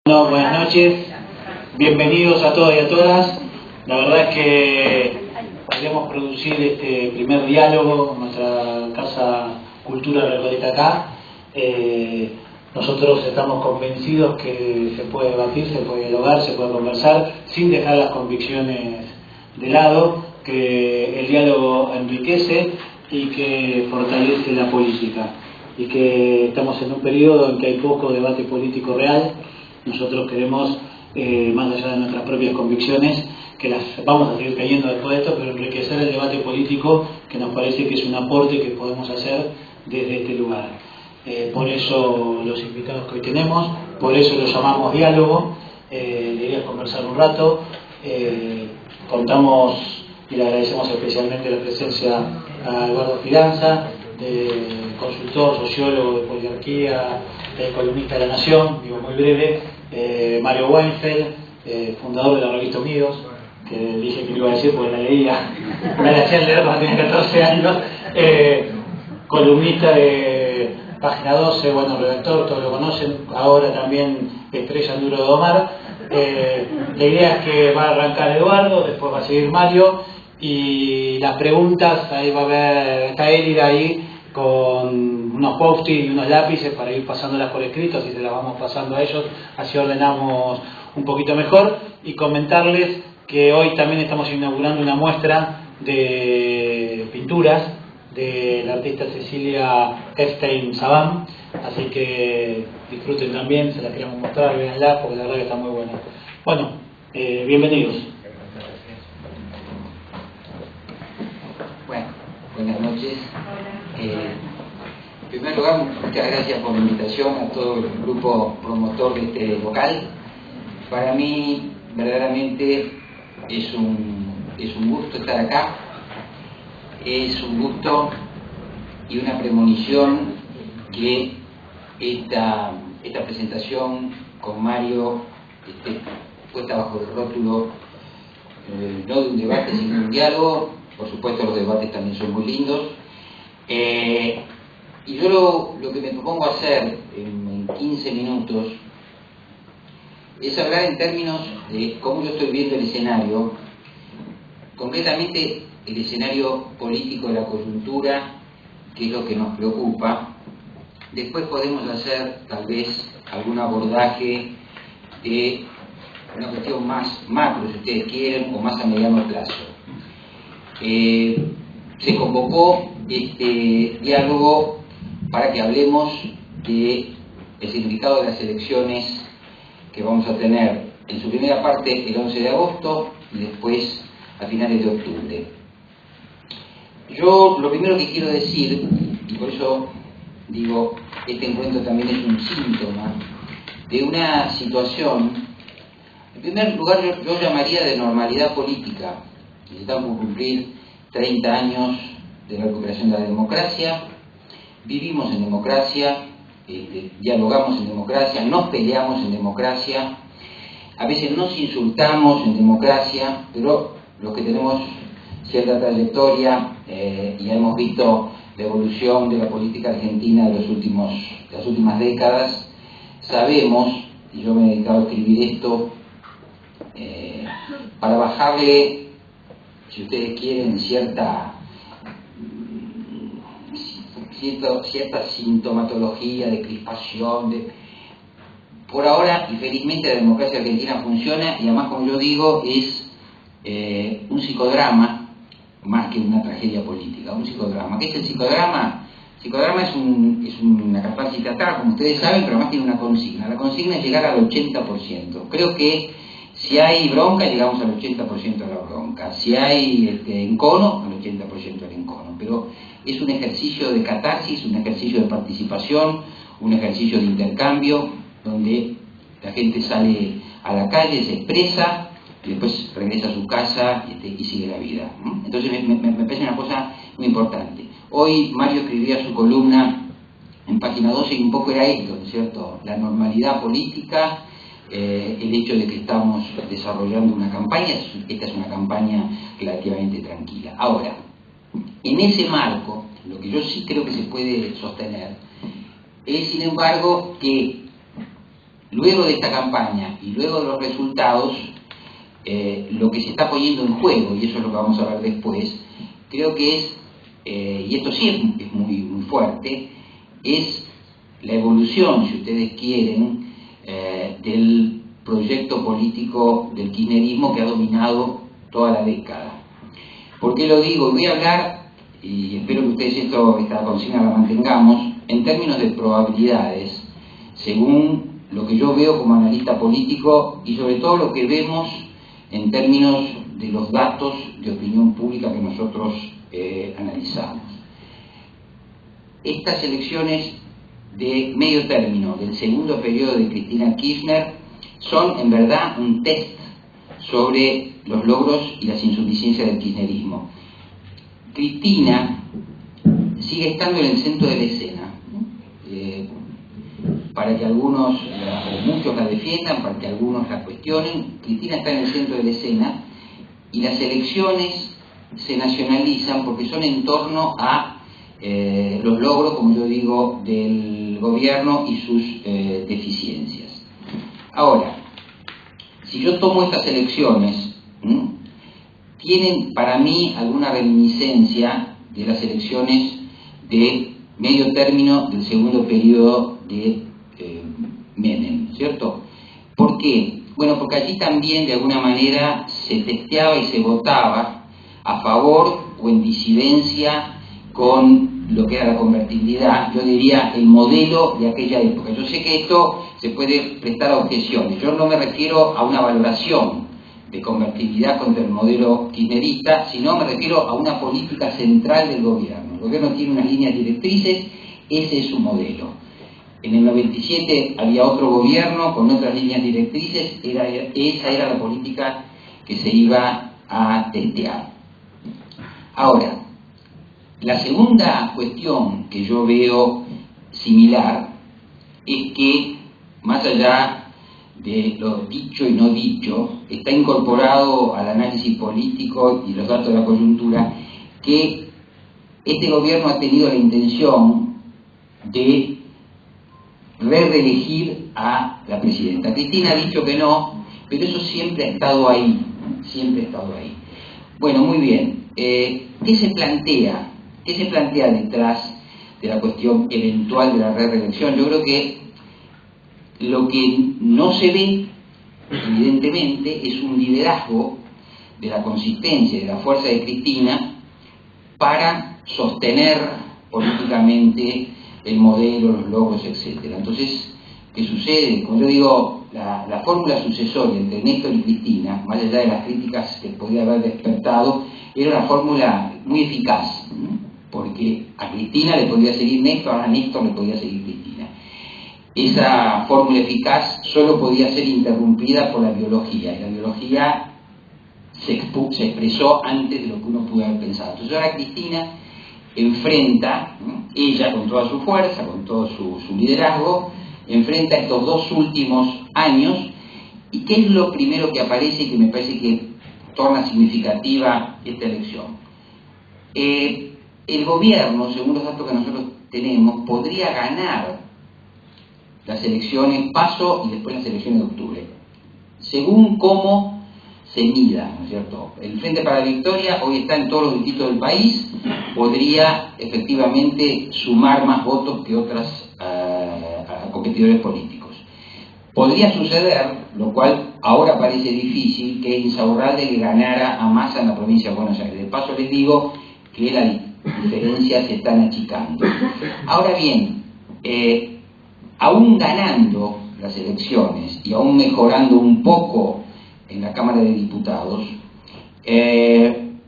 Bueno, buenas noches, bienvenidos a todos y a todas. La verdad es que queremos producir este primer diálogo en nuestra Casa Cultura Recoleta acá. Nosotros estamos convencidos que se puede debatir, se puede dialogar, se puede conversar sin dejar las convicciones de lado, que el diálogo enriquece y que fortalece la política, y que estamos en un periodo en que hay poco debate político real. Nosotros queremos, más allá de nuestras propias convicciones, que las vamos a seguir cayendo después de esto, pero enriquecer el debate político, que nos parece que es un aporte que podemos hacer desde este lugar. Por eso los invitados que hoy tenemos, por eso lo llamamos diálogo. La idea es conversar un rato. Contamos y le agradecemos especialmente la presencia a Eduardo Fidanza, consultor, sociólogo de poliarquía, columnista de La Nación, digo muy breve, Mario Weinfeld, fundador de la revista Unidos, que dije que lo iba a decir porque la leía, me la hacían leer cuando tenía 14 años, columnista de Página 12, bueno, redactor, todos lo conocen, ahora también estrella en Duro de Domar. La idea es que va a arrancar Eduardo, después va a seguir Mario, y las preguntas, ahí va a haber, está Elida ahí, con unos post-it y unos lápices para ir pasándolas por escrito, así se las vamos pasando a ellos, así ordenamos un poquito mejor. Y comentarles que hoy también estamos inaugurando una muestra de pinturas de la artista Cecilia Epstein-Sabán, así que disfruten también, se las queremos mostrar, véanlas porque la verdad que está muy buena. Bueno, bienvenidos. Bueno, buenas noches. En primer lugar, muchas gracias por la invitación a todo el grupo promotor de este local. Para mí, verdaderamente, es un gusto estar acá. Es un gusto y una premonición que esta presentación con Mario esté puesta bajo el rótulo no de un debate, sino de un diálogo. Por supuesto, los debates también son muy lindos. Y yo lo que me propongo hacer en 15 minutos es hablar en términos de cómo yo estoy viendo el escenario, concretamente el escenario político de la coyuntura, que es lo que nos preocupa. Después podemos hacer tal vez algún abordaje de una cuestión más macro, si ustedes quieren, o más a mediano plazo. Se convocó este diálogo para que hablemos del significado de las elecciones que vamos a tener en su primera parte el 11 de agosto y después a finales de octubre. Yo lo primero que quiero decir, y por eso digo, este encuentro también es un síntoma de una situación, en primer lugar yo llamaría de normalidad política. Estamos por cumplir 30 años de la recuperación de la democracia, vivimos en democracia, dialogamos en democracia, nos peleamos en democracia, a veces nos insultamos en democracia, pero los que tenemos cierta trayectoria ya hemos visto la evolución de la política argentina de las últimas décadas, sabemos, y yo me he dedicado a escribir esto, para bajarle, si ustedes quieren, cierta sintomatología de crispación. Por ahora, y felizmente, la democracia argentina funciona, y además, como yo digo, es un psicodrama más que una tragedia política, un psicodrama. ¿Qué es el psicodrama? El psicodrama es una campaña teatral, como ustedes saben, pero además tiene una consigna. La consigna es llegar al 80%. Creo que si hay bronca, llegamos al 80% de la bronca. Si hay encono, al 80% del encono. Pero es un ejercicio de catarsis, un ejercicio de participación, un ejercicio de intercambio, donde la gente sale a la calle, se expresa, y después regresa a su casa y sigue la vida. Entonces me parece una cosa muy importante. Hoy Mario escribía su columna en Página 12 y un poco era esto, ¿no es cierto? La normalidad política, el hecho de que estamos desarrollando una campaña, esta es una campaña relativamente tranquila. Ahora, en ese marco, lo que yo sí creo que se puede sostener es, sin embargo, que luego de esta campaña y luego de los resultados, lo que se está poniendo en juego, y eso es lo que vamos a ver después, creo que es, y esto sí es muy, muy fuerte, es la evolución, si ustedes quieren, del proyecto político del kirchnerismo que ha dominado toda la década. ¿Por qué lo digo? Voy a hablar, y espero que ustedes esta consigna la mantengamos, en términos de probabilidades, según lo que yo veo como analista político y sobre todo lo que vemos en términos de los datos de opinión pública que nosotros analizamos. Estas elecciones de medio término del segundo periodo de Cristina Kirchner son en verdad un test sobre los logros y las insuficiencias del kirchnerismo. Cristina sigue estando en el centro de la escena, para que algunos o muchos la defiendan, para que algunos la cuestionen. Cristina está en el centro de la escena y las elecciones se nacionalizan porque son en torno a los logros, como yo digo, del gobierno y sus deficiencias. Ahora, si yo tomo estas elecciones, tienen para mí alguna reminiscencia de las elecciones de medio término del segundo periodo de Menem, ¿cierto? ¿Por qué? Bueno, porque allí también de alguna manera se testeaba y se votaba a favor o en disidencia con lo que era la convertibilidad, yo diría el modelo de aquella época. Yo sé que esto se puede prestar a objeciones, yo no me refiero a una valoración de convertibilidad contra el modelo kirchnerista, sino me refiero a una política central del gobierno. El gobierno tiene unas líneas directrices, ese es su modelo. En el 97 había otro gobierno con otras líneas directrices, esa era la política que se iba a testear. Ahora, la segunda cuestión que yo veo similar es que, más allá de lo dicho y no dicho, está incorporado al análisis político y los datos de la coyuntura que este gobierno ha tenido la intención de reelegir a la presidenta. Cristina ha dicho que no, pero eso siempre ha estado ahí, siempre ha estado ahí. Bueno, muy bien. ¿Qué se plantea? ¿Qué se plantea detrás de la cuestión eventual de la reelección? Yo creo que lo que no se ve, evidentemente, es un liderazgo de la consistencia, de la fuerza de Cristina para sostener políticamente el modelo, los logros, etc. Entonces, ¿qué sucede? Como yo digo, la fórmula sucesoria entre Néstor y Cristina, más allá de las críticas que podía haber despertado, era una fórmula muy eficaz, ¿no? Porque a Cristina le podía seguir Néstor, a Néstor le podía seguir Cristina. Esa fórmula eficaz solo podía ser interrumpida por la biología, y la biología se expresó antes de lo que uno pudo haber pensado. Entonces ahora Cristina enfrenta, ¿no?, ella con toda su fuerza, con todo su liderazgo, enfrenta estos dos últimos años. ¿Y qué es lo primero que aparece y que me parece que torna significativa esta elección? El gobierno, según los datos que nosotros tenemos, podría ganar las elecciones paso y después las elecciones de octubre, según cómo se mida, ¿no es cierto? El Frente para la Victoria hoy está en todos los distritos del país, podría efectivamente sumar más votos que otros competidores políticos. Podría suceder, lo cual ahora parece difícil, que Insaurralde le ganara a Massa en la provincia de Buenos Aires. De paso les digo que las diferencias se están achicando. Ahora bien, aún ganando las elecciones y aún mejorando un poco en la Cámara de Diputados,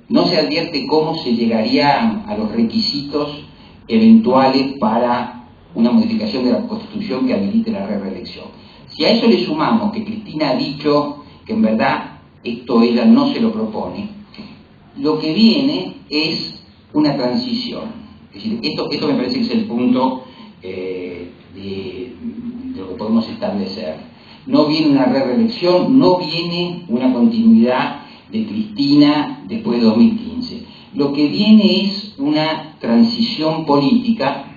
no se advierte cómo se llegaría a los requisitos eventuales para una modificación de la Constitución que habilite la reelección. Si a eso le sumamos que Cristina ha dicho que en verdad esto ella no se lo propone, lo que viene es una transición. Es decir, esto me parece que es el punto de lo que podemos establecer. No viene una reelección, no viene una continuidad de Cristina después de 2015. Lo que viene es una transición política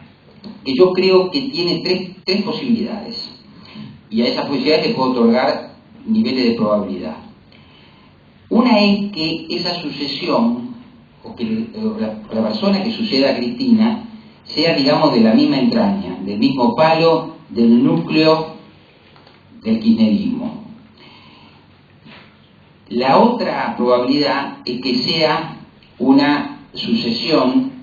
que yo creo que tiene tres posibilidades. y a esas posibilidades le puedo otorgar niveles de probabilidad. Una es que esa sucesión, o que la persona que suceda a Cristina, sea, digamos, de la misma entraña, del mismo palo, del núcleo del kirchnerismo. La otra probabilidad es que sea una sucesión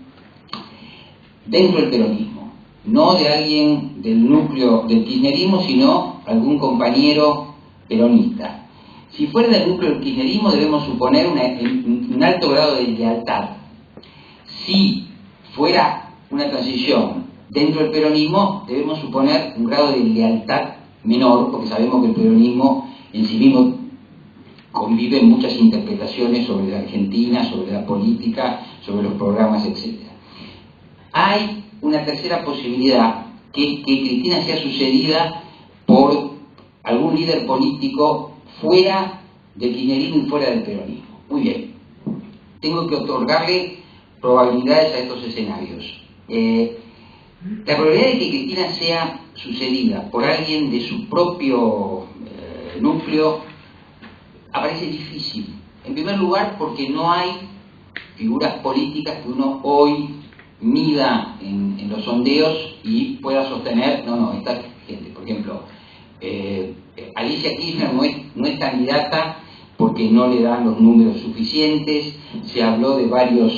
dentro del peronismo, no de alguien del núcleo del kirchnerismo, sino algún compañero peronista. Si fuera del núcleo del kirchnerismo, debemos suponer un alto grado de lealtad. Si fuera una transición dentro del peronismo, debemos suponer un grado de lealtad menor, porque sabemos que el peronismo en sí mismo convive en muchas interpretaciones sobre la Argentina, sobre la política, sobre los programas, etc. Hay una tercera posibilidad, que es que Cristina sea sucedida por algún líder político fuera del kirchnerismo y fuera del peronismo. Muy bien. Tengo que otorgarle probabilidades a estos escenarios. La probabilidad de que Cristina sea sucedida por alguien de su propio núcleo aparece difícil. En primer lugar, porque no hay figuras políticas que uno hoy mida en los sondeos y pueda sostener, no, esta gente, por ejemplo, Alicia Kirchner no es candidata porque no le dan los números suficientes. Se habló de varios,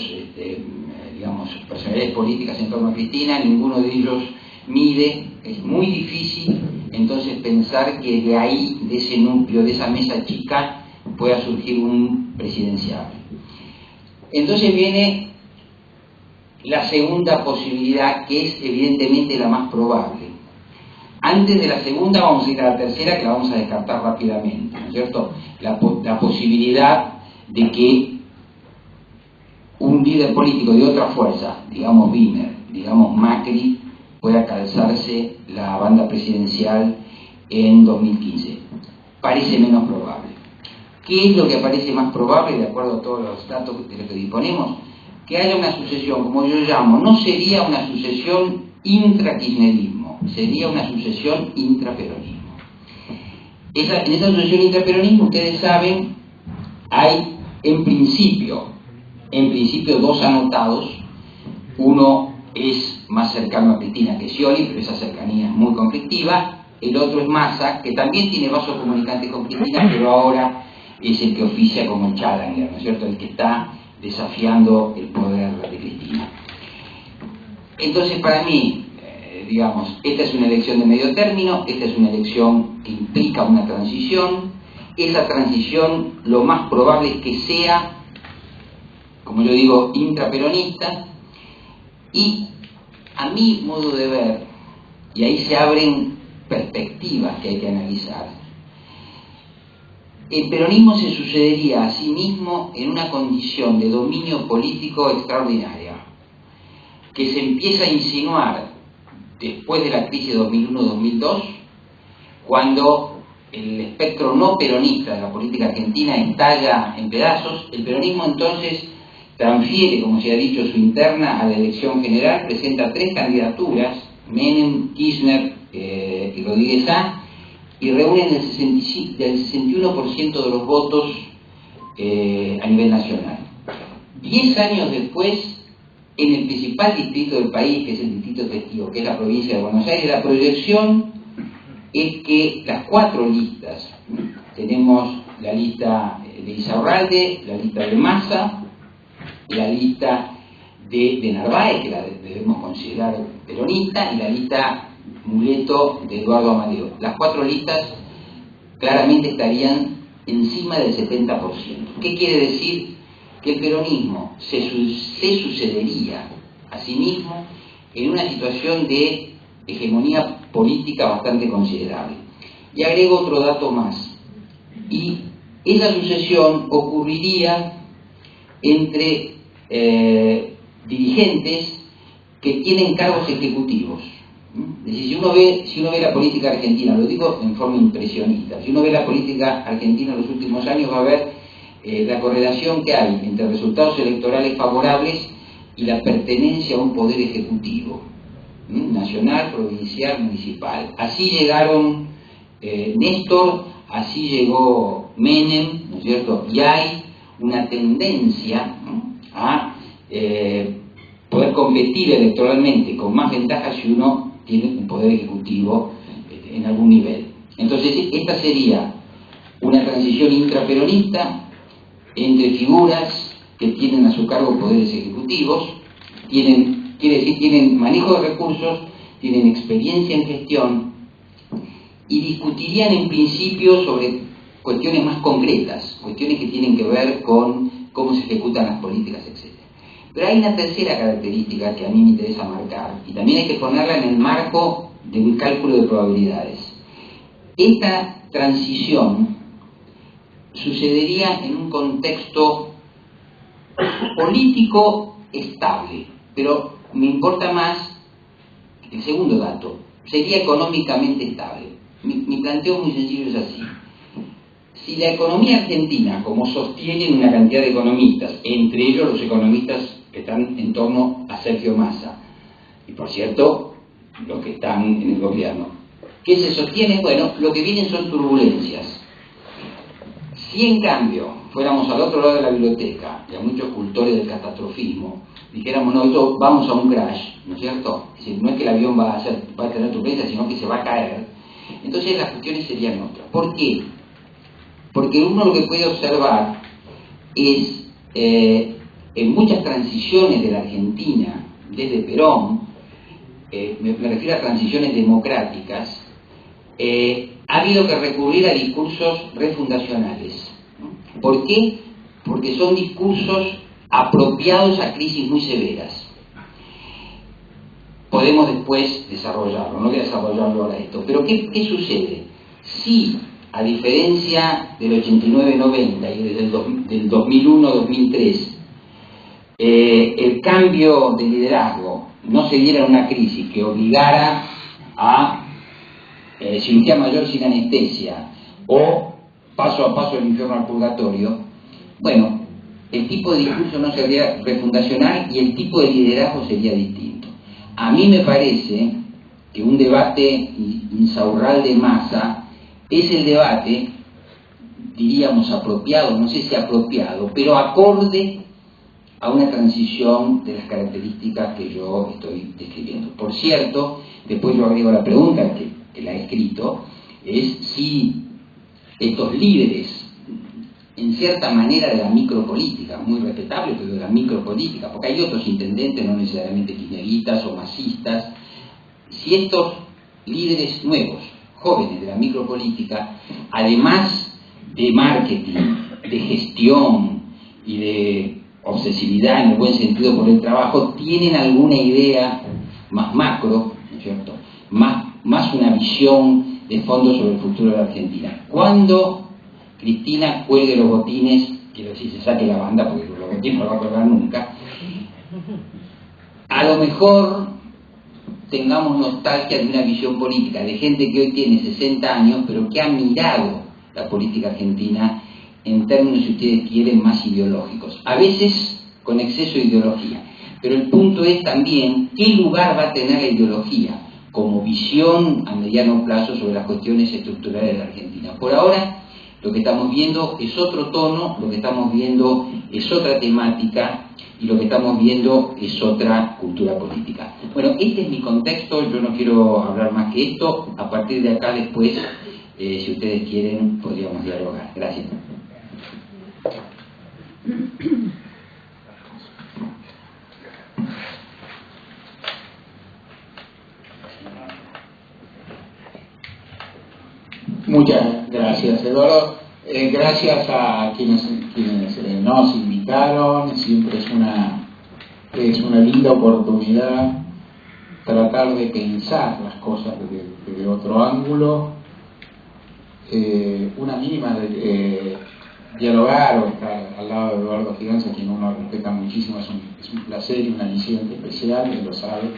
digamos, personalidades políticas en torno a Cristina, ninguno de ellos mide, es muy difícil entonces pensar que de ahí, de ese núcleo, de esa mesa chica, pueda surgir un presidencial. Entonces viene la segunda posibilidad, que es evidentemente la más probable. Antes de la segunda vamos a ir a la tercera, que la vamos a descartar rápidamente, ¿no es cierto? La posibilidad de que un líder político de otra fuerza, digamos Wiener, digamos Macri, pueda calzarse la banda presidencial en 2015. Parece menos probable. ¿Qué es lo que parece más probable, de acuerdo a todos los datos de los que disponemos? Que haya una sucesión, como yo llamo, no sería una sucesión intra-kirchnerismo, sería una sucesión intraperonismo. En esa sucesión intraperonismo, ustedes saben, hay en principio dos anotados. Uno es más cercano a Cristina que Scioli, pero esa cercanía es muy conflictiva. El otro es Massa, que también tiene vasos comunicantes con Cristina, pero ahora es el que oficia como Challenger, ¿no es cierto?, el que está desafiando el poder de Cristina. Entonces, para mí, digamos, esta es una elección de medio término, esta es una elección que implica una transición. Esa transición, lo más probable es que sea, como yo digo, intraperonista, y a mi modo de ver, y ahí se abren perspectivas que hay que analizar, el peronismo se sucedería a sí mismo en una condición de dominio político extraordinaria, que se empieza a insinuar después de la crisis de 2001-2002, cuando el espectro no peronista de la política argentina estalla en pedazos. El peronismo entonces transfiere, como se ha dicho, su interna a la elección general, presenta 3 candidaturas, Menem, Kirchner y Rodríguez A, y reúnen el 61% de los votos a nivel nacional. 10 años después, en el principal distrito del país, que es el distrito testigo, que es la provincia de Buenos Aires, la proyección es que las 4 listas, tenemos la lista de Insaurralde, la lista de Massa, la lista de Narváez, que la debemos considerar peronista, y la lista Muleto de Eduardo Amadeo. Las 4 listas claramente estarían encima del 70%. ¿Qué quiere decir? Que el peronismo se sucedería a sí mismo en una situación de hegemonía política bastante considerable. Y agrego otro dato más. Y esa sucesión ocurriría entre dirigentes que tienen cargos ejecutivos. Es decir, si uno ve la política argentina, lo digo en forma impresionista, si uno ve la política argentina en los últimos años, va a ver la correlación que hay entre resultados electorales favorables y la pertenencia a un poder ejecutivo, nacional, provincial, municipal. Así llegaron Néstor, así llegó Menem, ¿no es cierto? Y hay una tendencia, ¿no?, a poder competir electoralmente con más ventajas si uno tiene un poder ejecutivo en algún nivel. Entonces, esta sería una transición intraperonista entre figuras que tienen a su cargo poderes ejecutivos, quiere decir, tienen manejo de recursos, tienen experiencia en gestión y discutirían en principio sobre cuestiones más concretas, cuestiones que tienen que ver con cómo se ejecutan las políticas, etc. Pero hay una tercera característica que a mí me interesa marcar, y también hay que ponerla en el marco de un cálculo de probabilidades. Esta transición sucedería en un contexto político estable, pero me importa más el segundo dato, sería económicamente estable. Mi planteo muy sencillo es así. Si la economía argentina, como sostienen una cantidad de economistas, entre ellos los economistas que están en torno a Sergio Massa, y por cierto, los que están en el gobierno, ¿qué se sostiene? Bueno, lo que vienen son turbulencias. Si en cambio fuéramos al otro lado de la biblioteca, y a muchos cultores del catastrofismo, dijéramos, no, vamos a un crash, ¿no es cierto? Es decir, no es que el avión va a tener turbulencias, sino que se va a caer. Entonces las cuestiones serían otras. ¿Por qué? Porque uno lo que puede observar es, en muchas transiciones de la Argentina, desde Perón, me refiero a transiciones democráticas, ha habido que recurrir a discursos refundacionales, ¿no? ¿Por qué? Porque son discursos apropiados a crisis muy severas. Podemos después desarrollarlo, no voy a desarrollarlo ahora esto, pero ¿qué sucede? Si, a diferencia del 89-90 y del 2001-2003, el cambio de liderazgo no se diera en una crisis que obligara a cirugía mayor sin anestesia o paso a paso del infierno al purgatorio, bueno, el tipo de discurso no sería refundacional y el tipo de liderazgo sería distinto. A mí me parece que un debate insaurral de Massa es el debate, diríamos apropiado, no sé si apropiado, pero acorde a una transición de las características que yo estoy describiendo. Por cierto, después yo agrego la pregunta que la he escrito, es si estos líderes, en cierta manera de la micropolítica, muy respetable, pero de la micropolítica, porque hay otros intendentes, no necesariamente kirchneristas o masistas, si estos líderes nuevos, jóvenes de la micropolítica, además de marketing, de gestión y de obsesividad en el buen sentido por el trabajo, tienen alguna idea más macro, ¿no es cierto?, más una visión de fondo sobre el futuro de la Argentina. Cuando Cristina cuelgue los botines, quiero decir, se saque la banda, porque los botines no lo va a colgar nunca, a lo mejor tengamos nostalgia de una visión política de gente que hoy tiene 60 años, pero que ha mirado la política argentina en términos, si ustedes quieren, más ideológicos. A veces con exceso de ideología. Pero el punto es también qué lugar va a tener la ideología como visión a mediano plazo sobre las cuestiones estructurales de la Argentina. Por ahora, lo que estamos viendo es otro tono, lo que estamos viendo es otra temática y lo que estamos viendo es otra cultura política. Bueno, este es mi contexto, yo no quiero hablar más que esto. A partir de acá después, si ustedes quieren, podríamos dialogar. Gracias. Muchas gracias, Eduardo. Gracias a quienes nos invitaron. Siempre es una linda oportunidad tratar de pensar las cosas desde otro ángulo. Una mínima de dialogar o estar al lado de Eduardo Fidanza, quien uno respeta muchísimo, es un placer y un aliciente especial, él lo sabe.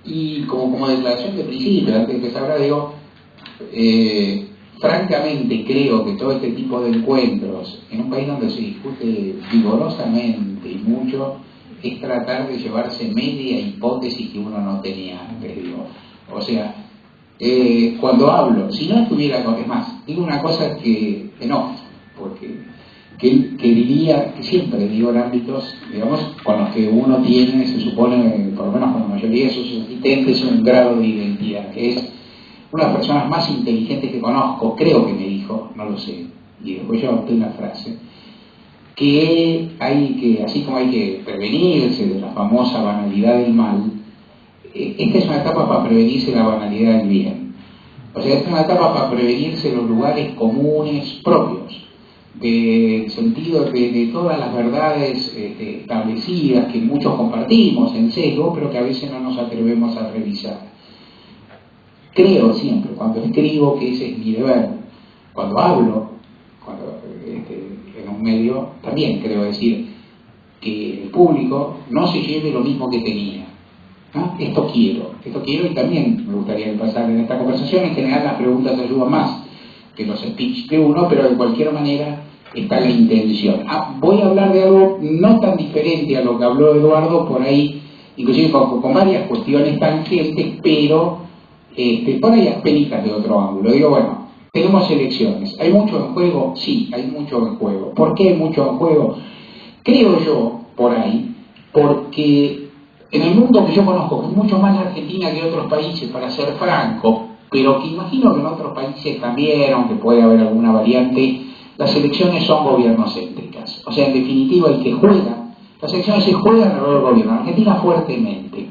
Y como declaración de principio, antes de que se abra, digo, francamente creo que todo este tipo de encuentros, en un país donde se discute vigorosamente y mucho, es tratar de llevarse media hipótesis que uno no tenía antes, digo. O sea, cuando hablo, si no estuviera con, es más, digo una cosa que enoja, porque que diría, que siempre digo en ámbitos, digamos, con los que uno tiene, se supone, por lo menos con la mayoría de sus asistentes, un grado de identidad, que es una de las personas más inteligentes que conozco, creo que me dijo, no lo sé, y después yo adopté una frase, que hay que, así como hay que prevenirse de la famosa banalidad del mal, esta es una etapa para prevenirse de la banalidad del bien. O sea, esta es una etapa para prevenirse de los lugares comunes propios, del sentido de todas las verdades establecidas que muchos compartimos en sesgo, pero que a veces no nos atrevemos a revisar. Creo siempre, cuando escribo, que ese es mi deber. Cuando hablo, en un medio, también creo decir que el público no se lleve lo mismo que tenía. ¿No? Esto quiero, y también me gustaría pasar en esta conversación. En general las preguntas ayudan más que los speech de uno, pero de cualquier manera está la intención. Voy a hablar de algo no tan diferente a lo que habló Eduardo, por ahí, inclusive con varias cuestiones tangentes, pero por ahí asperitas de otro ángulo. Digo, bueno, tenemos elecciones. ¿Hay mucho en juego? Sí, hay mucho en juego. ¿Por qué hay mucho en juego? Creo yo, por ahí, porque en el mundo que yo conozco, que es mucho más la Argentina que otros países, para ser franco, pero que imagino que en otros países también, aunque puede haber alguna variante, las elecciones son gobierno-céntricas. O sea, en definitiva, el que juega, las elecciones se juegan alrededor del gobierno. En Argentina fuertemente.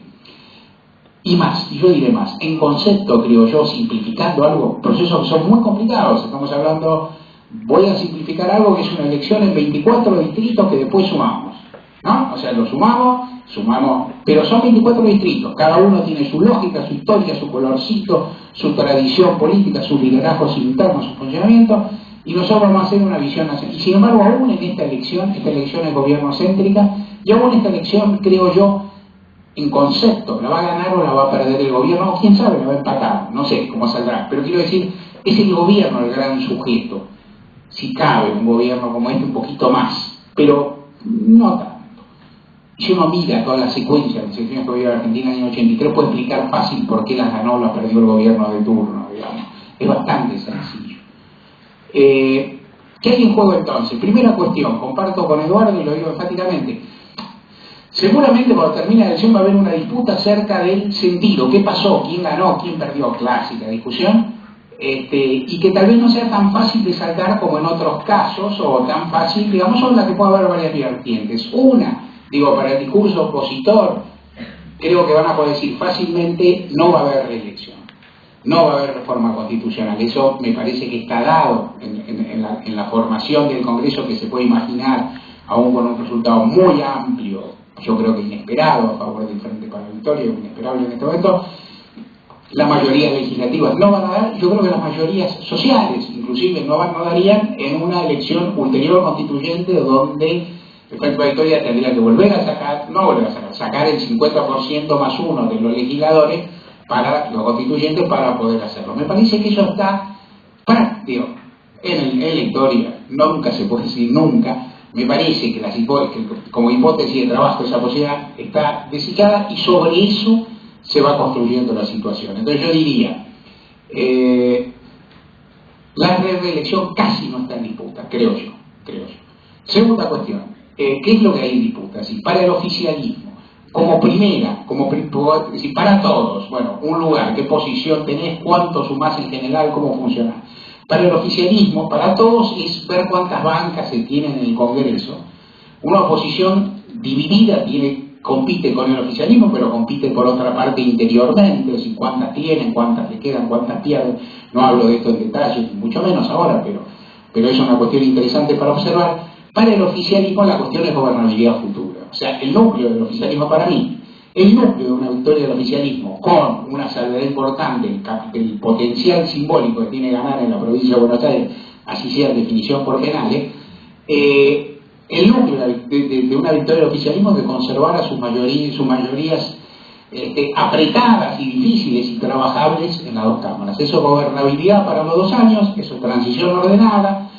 Y más, y yo diré más, en concepto, creo yo, simplificando algo, procesos que son muy complicados. Estamos hablando, voy a simplificar algo que es una elección en 24 distritos que después sumamos, ¿no? O sea, lo sumamos, pero son 24 distritos, cada uno tiene su lógica, su historia, su colorcito, su tradición política, sus liderazgos internos, su funcionamiento, y nosotros vamos a hacer una visión nacional. Y sin embargo, aún en esta elección es gobierno-céntrica, y aún esta elección, creo yo, en concepto, ¿la va a ganar o la va a perder el gobierno? O quién sabe, la va a empatar, no sé cómo saldrá, pero quiero decir, es el gobierno el gran sujeto, si cabe un gobierno como este, un poquito más, pero no tanto. Si uno mira toda la secuencia de las elecciones que hubo en Argentina en el año 83, puede explicar fácil por qué las ganó o las perdió el gobierno de turno, digamos. Es bastante sencillo. ¿Qué hay en juego entonces? Primera cuestión, comparto con Eduardo y lo digo enfáticamente. Seguramente cuando termine la elección va a haber una disputa acerca del sentido, qué pasó, quién ganó, quién perdió, clásica discusión, y que tal vez no sea tan fácil de saltar como en otros casos, o tan fácil, digamos, son las que puede haber varias vertientes. Una, digo, para el discurso opositor, creo que van a poder decir fácilmente, no va a haber reelección, no va a haber reforma constitucional. Eso me parece que está dado en la formación del Congreso, que se puede imaginar, aún con un resultado muy amplio, yo creo que inesperado a favor del Frente para la Victoria, inesperable en este momento. Las mayorías legislativas no van a dar, yo creo que las mayorías sociales inclusive no darían en una elección ulterior constituyente donde el Frente para la Victoria tendría que volver a sacar, sacar el 50% más uno de los legisladores para los constituyentes para poder hacerlo. Me parece que eso está práctico en la historia, nunca se puede decir nunca. Me parece que como hipótesis de trabajo esa posibilidad está desechada y sobre eso se va construyendo la situación. Entonces yo diría, la reelección casi no está en disputa, creo yo. Segunda cuestión, ¿qué es lo que hay en disputa? Si para el oficialismo, como primera, si para todos, bueno, un lugar, qué posición tenés, cuánto sumás en general, cómo funciona. Para el oficialismo, para todos, es ver cuántas bancas se tienen en el Congreso. Una oposición dividida compite con el oficialismo, pero compite por otra parte interiormente, es decir, cuántas tienen, cuántas le quedan, cuántas pierden. No hablo de esto en detalle, mucho menos ahora, pero es una cuestión interesante para observar. Para el oficialismo la cuestión es gobernabilidad futura. O sea, el núcleo del oficialismo para mí, el núcleo de una victoria del oficialismo con una salvedad importante, el potencial simbólico que tiene ganar en la provincia de Buenos Aires, así sea en definición por penales, el núcleo de una victoria del oficialismo que conservara sus mayorías apretadas y difíciles y trabajables en las dos cámaras. Eso es gobernabilidad para los 2 años, eso es transición ordenada,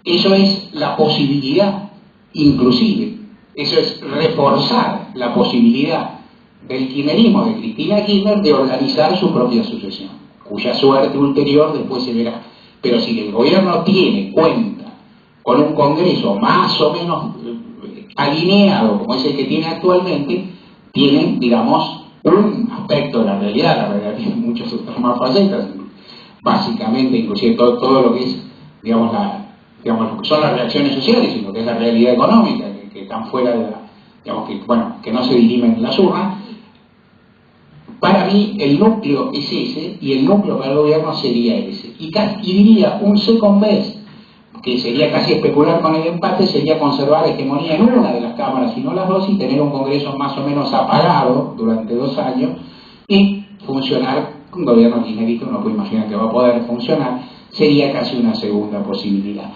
eso es la posibilidad, inclusive, eso es reforzar la posibilidad del kirchnerismo, de Cristina Kirchner, de organizar su propia sucesión. cuya suerte ulterior después se verá. Pero si el gobierno cuenta con un Congreso más o menos alineado, como es el que tiene actualmente, tienen, digamos, un aspecto de la realidad tiene muchas otras más facetas, básicamente, inclusive todo lo que es, digamos, lo que son las reacciones sociales y lo que es la realidad económica, que están fuera de la, digamos, que no se dirimen en las urnas. Para mí el núcleo es ese, y el núcleo para el gobierno sería ese. Y diría un second best, que sería casi especular con el empate, sería conservar hegemonía en una de las cámaras y no las dos, y tener un Congreso más o menos apagado durante 2 años y funcionar un gobierno kirchnerista. Uno puede imaginar que va a poder funcionar, sería casi una segunda posibilidad.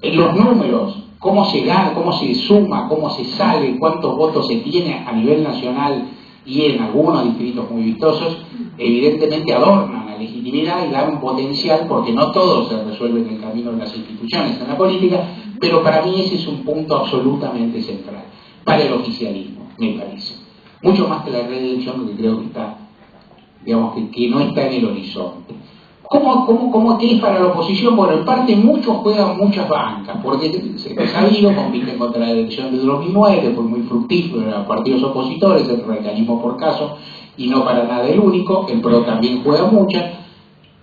En los números, cómo se gana, cómo se suma, cómo se sale, cuántos votos se tiene a nivel nacional y en algunos distritos muy vistosos, evidentemente adornan la legitimidad y dan un potencial, porque no todo se resuelve en el camino de las instituciones, en la política, pero para mí ese es un punto absolutamente central para el oficialismo, me parece. Mucho más que la reelección, que creo que está, digamos, que no está en el horizonte. ¿Cómo que es para la oposición? Bueno, en parte muchos juegan muchas bancas, porque se ha sabido, compiten contra la elección de 2009, fue muy fructífero en los partidos opositores, el radicalismo por caso, y no para nada el único, el PRO también juega muchas.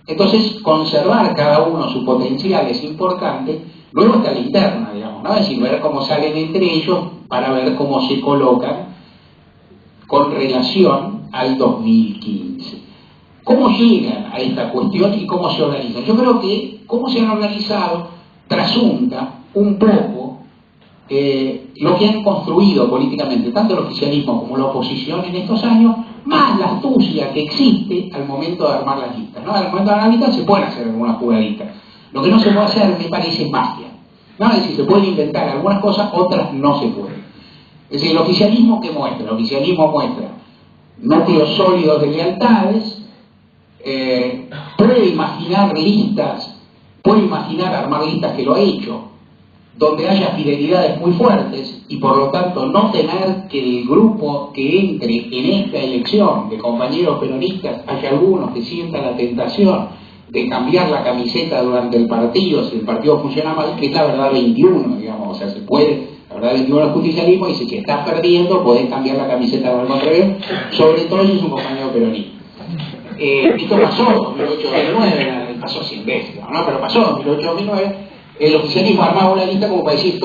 Entonces, conservar cada uno su potencial es importante. Luego está la interna, digamos, ¿no? Es decir, ver cómo salen entre ellos para ver cómo se colocan con relación al 2015. ¿Cómo llegan a esta cuestión y cómo se organizan? Yo creo que cómo se han organizado trasunta un poco lo que han construido políticamente, tanto el oficialismo como la oposición en estos años, más la astucia que existe al momento de armar las listas, ¿no? Al momento de armar las listas se pueden hacer algunas jugaditas. Lo que no se puede hacer, me parece, es magia, ¿no? Es decir, se pueden inventar algunas cosas, otras no se pueden. Es decir, el oficialismo que muestra, el oficialismo muestra núcleos sólidos de lealtades, puede imaginar listas, puede imaginar armar listas, que lo ha hecho, donde haya fidelidades muy fuertes y por lo tanto no tener que el grupo que entre en esta elección de compañeros peronistas haya algunos que sientan la tentación de cambiar la camiseta durante el partido, si el partido funciona mal, que es la verdad 21, digamos, o sea, se puede, la verdad 21 del justicialismo dice que estás perdiendo, podés cambiar la camiseta al contrario, sobre todo si es un compañero peronista. Esto pasó en 2008-2009, pasó 100 veces, ¿no? Pero pasó en 2008-2009, el oficialismo armaba una lista como para decir,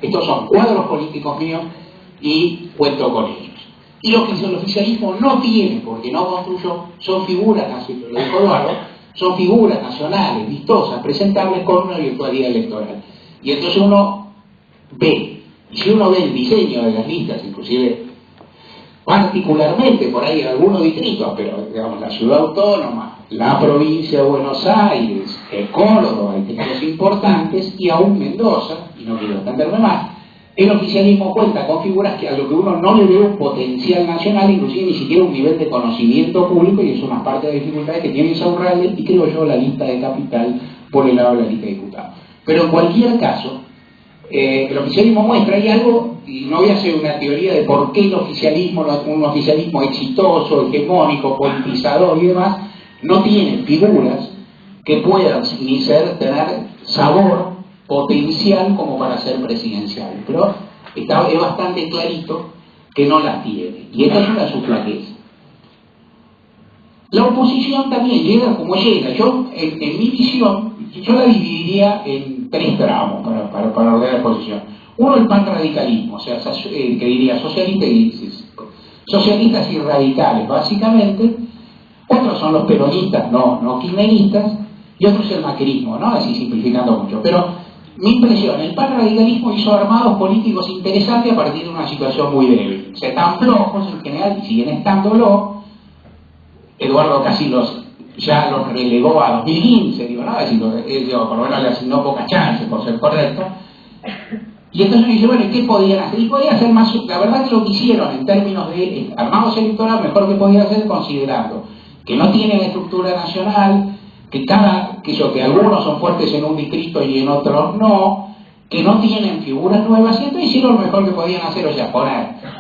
estos son cuadros políticos míos y cuento con ellos. Y lo que el oficialismo no tiene, porque no construyó, son figuras nacionales, lo dijo Eduardo, son figuras nacionales, vistosas, presentables con una virtualidad electoral. Y entonces uno ve, y si uno ve el diseño de las listas, inclusive particularmente por ahí en algunos distritos, pero digamos la ciudad autónoma, la provincia de Buenos Aires, Córdoba, hay distritos importantes, y aún Mendoza, y no quiero extenderme más, el oficialismo cuenta con figuras que a lo que uno no le ve un potencial nacional, inclusive ni siquiera un nivel de conocimiento público, y es una parte de las dificultades que tiene Insaurralde y creo yo la lista de Capital por el lado de la lista de diputados. Pero en cualquier caso, el oficialismo muestra, y algo, y no voy a hacer una teoría de por qué el oficialismo, un oficialismo exitoso, hegemónico, politizador y demás, no tiene figuras que puedan tener sabor potencial como para ser presidencial, pero es bastante clarito que no las tiene, y esta es una de sus flaquezas. La oposición también llega como llega. Yo, en mi visión, yo la dividiría en 3 tramos para ordenar la oposición. Uno, el panradicalismo, o sea, que diría socialistas y radicales, básicamente. Otros son los peronistas, no kirchneristas, y otros el macrismo, ¿no? Así simplificando mucho. Pero mi impresión, el panradicalismo hizo armados políticos interesantes a partir de una situación muy débil. O sea, están flojos en general, y siguen estándolo. Eduardo casi ya los relegó a 2015, digo, ¿no? Es decir, por lo menos le asignó pocas chances, por ser correcto. Y entonces me dice, bueno, ¿qué podían hacer? Y podían hacer más, la verdad que lo que hicieron en términos de armados electorales, mejor que podían hacer, considerando que no tienen estructura nacional, que algunos son fuertes en un distrito y en otros no, que no tienen figuras nuevas, y entonces hicieron lo mejor que podían hacer, o sea,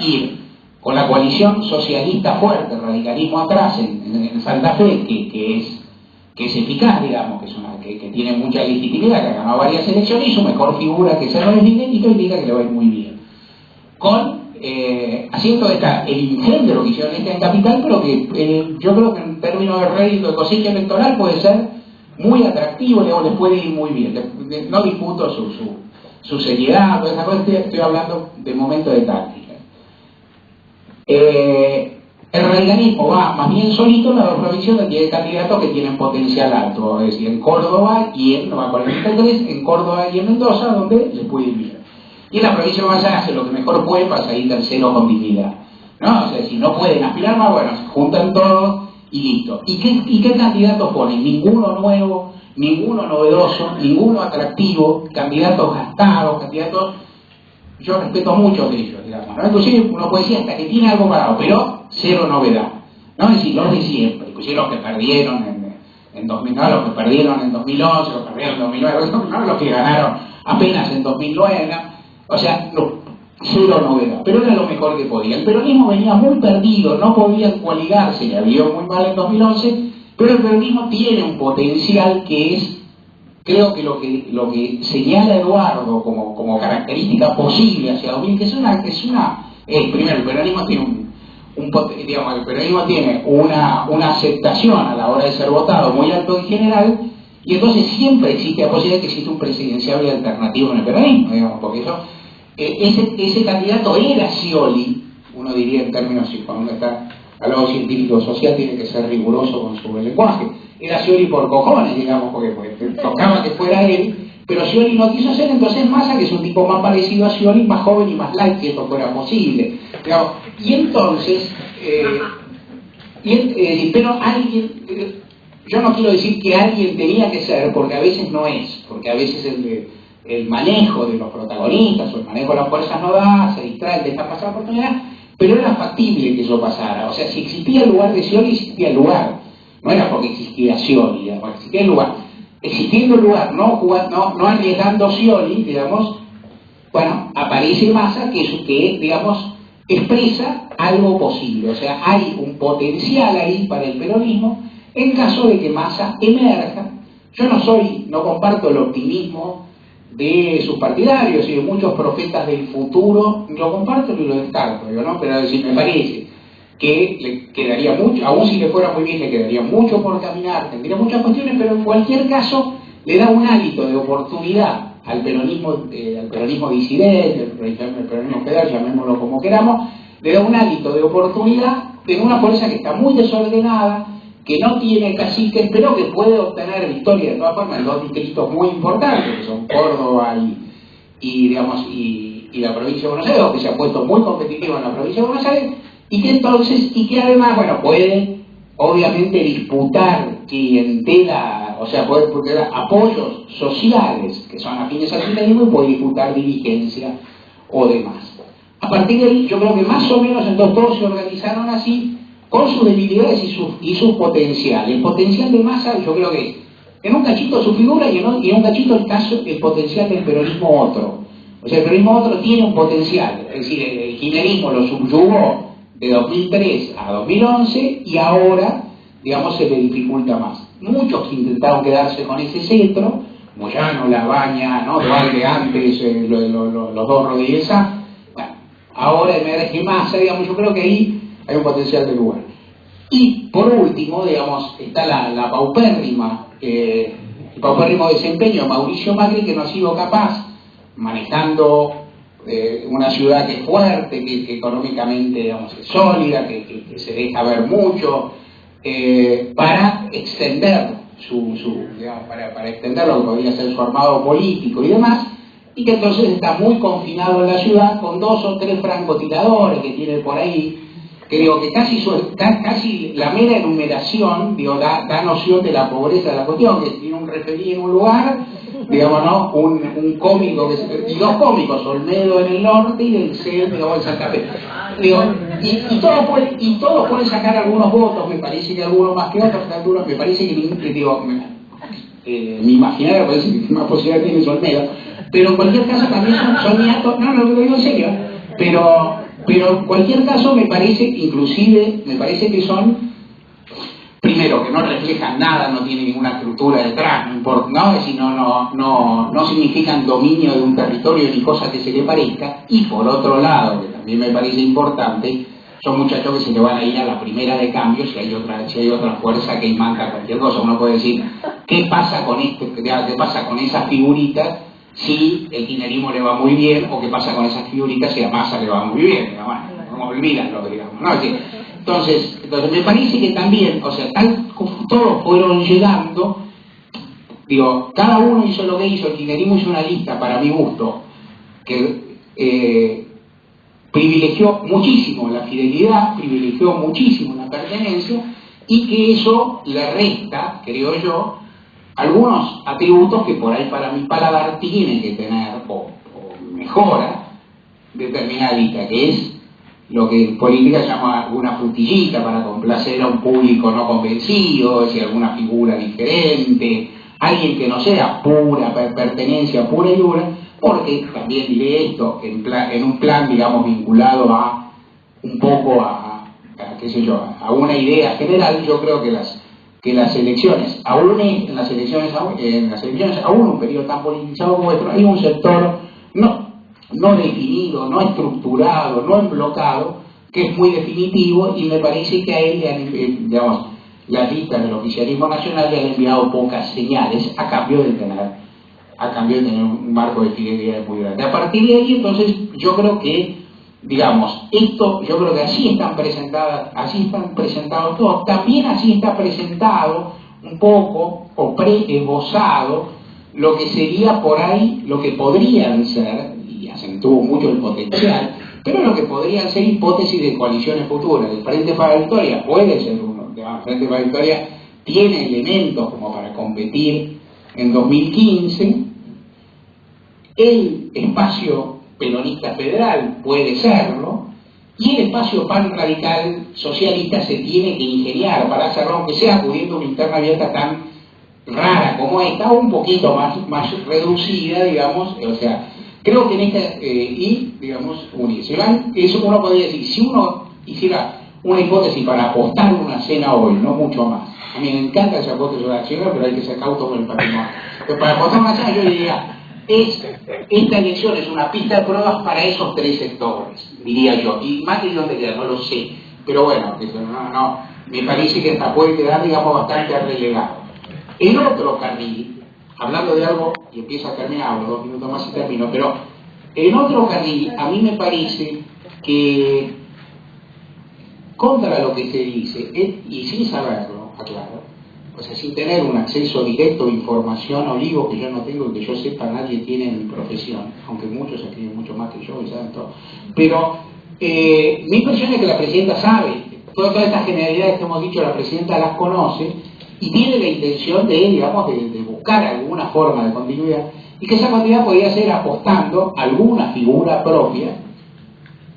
ir con la coalición socialista fuerte, radicalismo atrás en Santa Fe, que es eficaz, digamos, que tiene mucha legitimidad, que ha ganado varias elecciones, y su mejor figura, que es el Benedito, indica que le va a ir muy bien. Haciendo el engendro que hicieron en Capital, pero que yo creo que en términos de rédito de cosecha electoral puede ser muy atractivo, les puede ir muy bien. No discuto su seriedad, toda esa cosa, estoy hablando de momento de táctica. El radicalismo va más bien solito en las dos provincias, tiene candidatos que tienen potencial alto, es decir, en Córdoba y en Nueva 43, en Córdoba y en Mendoza, donde les puede ir bien. Y en la provincia de Buenos Aires hace lo que mejor puede para salir tercero con dignidad, ¿no? O sea, si no pueden aspirar más, bueno, se juntan todos y listo. ¿Y qué candidatos ponen? Ninguno nuevo, ninguno novedoso, ninguno atractivo, candidatos gastados, candidatos... Yo respeto a muchos de ellos, digamos, ¿no? Inclusive uno puede decir hasta que tiene algo parado, pero cero novedad, ¿no? Es decir, los de siempre, inclusive los que perdieron en 2009, los que perdieron en 2011, los que perdieron en 2009, no los que ganaron apenas en 2009, ¿no? O sea, cero novedad, pero era lo mejor que podía. El peronismo venía muy perdido, no podía coaligarse, le había ido muy mal en 2011, pero el peronismo tiene un potencial que es... Creo que lo que señala Eduardo como característica posible hacia 2000, que es primero, el peronismo tiene el peronismo tiene una aceptación a la hora de ser votado muy alto en general, y entonces siempre existe la posibilidad de que exista un presidenciable alternativo en el peronismo, digamos, porque eso, ese candidato era Scioli, uno diría en términos, cuando uno está al lado científico social tiene que ser riguroso con su lenguaje. Era Scioli por cojones, digamos, porque tocaba que fuera él, pero Scioli no quiso hacer, entonces Massa, que es un tipo más parecido a Scioli, más joven y más light, si esto fuera posible. Digamos, y entonces, pero alguien, yo no quiero decir que alguien tenía que ser, porque a veces no es, porque a veces el manejo de los protagonistas o el manejo de las fuerzas no da, se distrae, deja pasar la oportunidad, pero era factible que eso pasara. O sea, si existía el lugar de Scioli, existía el lugar. No era porque existía Scioli, digamos, existía el lugar. Existiendo el lugar, no arriesgando Scioli, digamos, bueno, aparece Massa que digamos, expresa algo posible. O sea, hay un potencial ahí para el peronismo en caso de que Massa emerja. Yo no comparto el optimismo de sus partidarios y de muchos profetas del futuro, lo comparto y lo descarto, ¿no? Pero si me parece que le quedaría mucho, aún si le fuera muy bien, le quedaría mucho por caminar, tendría muchas cuestiones, pero en cualquier caso le da un hálito de oportunidad al peronismo disidente, el peronismo federal, llamémoslo como queramos, le da un hálito de oportunidad en una fuerza que está muy desordenada, que no tiene caciques, pero que puede obtener victoria de todas formas en dos distritos muy importantes, que son Córdoba y la provincia de Buenos Aires, que se ha puesto muy competitivo en la provincia de Buenos Aires, y que además, bueno, puede obviamente disputar clientela, o sea, puede disputar apoyos sociales que son afines al kirchnerismo y puede disputar dirigencia o demás. A partir de ahí, yo creo que más o menos entonces todos se organizaron así, con sus debilidades y sus potenciales. El potencial de Massa, yo creo que en un cachito su figura y en un cachito el potencial del peronismo otro. O sea, el peronismo otro tiene un potencial, es decir, el kirchnerismo lo subyugó de 2003 a 2011 y ahora, digamos, se le dificulta más. Muchos intentaron quedarse con ese cetro, Moyano, Labaña, ¿no? Duarte antes, los dos Rodríguez. Bueno, ahora emerge Massa, digamos, yo creo que ahí hay un potencial de lugar. Y por último, digamos, está el paupérrimo desempeño de Mauricio Macri, que no ha sido capaz, manejando una ciudad que es fuerte, que económicamente, digamos, es sólida, que se deja ver mucho, para extender para extender lo que podría ser su armado político y demás, y que entonces está muy confinado en la ciudad con 2 o 3 francotiradores que tiene por ahí, que digo que casi la mera enumeración da noción de la pobreza de la cuestión, que tiene un referí en un lugar, digamos, ¿no? un cómico y 2 cómicos, Olmedo en el norte y el CEL, digamos, en Santa Fe. Digo, y todos pueden sacar algunos votos, me parece que algunos más que otros, me parece que mi imaginario parece que más posibilidad tiene Olmedo, pero en cualquier caso también son nietos, no lo digo en serio, pero Pero en cualquier caso me parece que son, primero, que no reflejan nada, no tienen ninguna estructura detrás, no, es decir, no significan dominio de un territorio ni cosa que se le parezca, y por otro lado, que también me parece importante, son muchachos que se le van a ir a la primera de cambio si hay otra fuerza que manda cualquier cosa. Uno puede decir, ¿qué pasa con esto? ¿Qué pasa con esas figuritas si el kirchnerismo le va muy bien? ¿O qué pasa con esas figuritas si a Massa le va muy bien? Digamos, como olvídalo, digamos, ¿no? Entonces me parece que también, o sea, tal como todos fueron llegando, digo, cada uno hizo lo que hizo. El kirchnerismo hizo una lista, para mi gusto, que privilegió muchísimo la fidelidad, privilegió muchísimo la pertenencia, y que eso le resta, creo yo, algunos atributos que por ahí para mi paladar tiene que tener, o mejora, determinada lista, que es lo que en política se llama alguna frutillita para complacer a un público no convencido, es decir, alguna figura diferente, alguien que no sea pura pertenencia, pura y dura, porque también diré esto, en un plan, digamos, vinculado a un poco qué sé yo, a una idea general. Yo creo que las elecciones, aún en las elecciones, aún un periodo tan politizado como este, hay un sector no definido, no estructurado, no emblocado, que es muy definitivo, y me parece que a él digamos, las listas del oficialismo nacional le han enviado pocas señales a cambio de tener un marco de fidelidad muy grande. A partir de ahí, entonces, yo creo que, digamos, yo creo que así están presentados todos. También así está presentado un poco, o pre-esbozado, lo que sería por ahí, lo que podrían ser, y acentúo mucho el potencial, pero lo que podrían ser hipótesis de coaliciones futuras. El Frente para la Victoria puede ser uno. El Frente para la Victoria tiene elementos como para competir en 2015. El espacio peronista federal puede serlo, y el espacio pan radical socialista se tiene que ingeniar para hacerlo, aunque sea acudiendo a una interna abierta tan rara como esta, o un poquito más reducida, digamos. O sea, creo que en esta, digamos, unirse. Eso uno podría decir, si uno hiciera una hipótesis para apostar una cena hoy, no mucho más. A mí me encanta esa hipótesis de la cena, pero hay que ser cauto con el patrimonio. Pero para apostar una cena, yo diría, esta elección es una pista de pruebas para esos tres sectores, diría yo. Y más que dónde queda, no lo sé. Pero bueno, me parece que hasta puede quedar, digamos, bastante relegado. El otro carril, hablando de algo, y empiezo a terminar, hablo 2 minutos más y termino, pero en otro carril, a mí me parece que, contra lo que se dice, y sin saberlo, aclaro, o sea, sin tener un acceso directo a información, olivo, que yo no tengo y que yo sepa nadie tiene en mi profesión, aunque muchos escriben mucho más que yo y saben todo. Pero mi impresión es que la presidenta sabe, todas estas generalidades que hemos dicho, la presidenta las conoce y tiene la intención digamos, de buscar alguna forma de continuidad, y que esa continuidad podría ser apostando a alguna figura propia,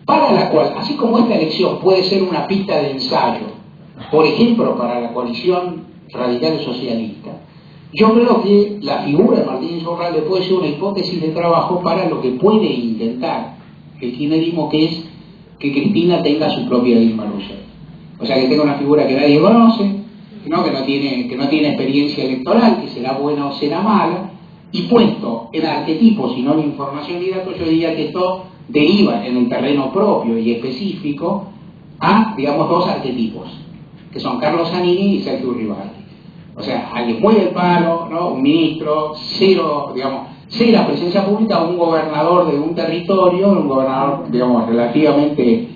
para la cual, así como esta elección puede ser una pista de ensayo, por ejemplo, para la coalición radical socialista, yo creo que la figura de Martín Insaurralde puede ser una hipótesis de trabajo para lo que puede intentar el kirchnerismo, que es que Cristina tenga su propia Dilma Rousseff. O sea, que tenga una figura que nadie conoce, que no tiene experiencia electoral, que será buena o será mala, y puesto en arquetipos y no en información y datos, yo diría que esto deriva en el terreno propio y específico a, digamos, 2 arquetipos, que son Carlos Zanini y Sergio Uribarri. O sea, alguien muy del palo, ¿no? Un ministro, cero presencia pública, un gobernador de un territorio, un gobernador, digamos, relativamente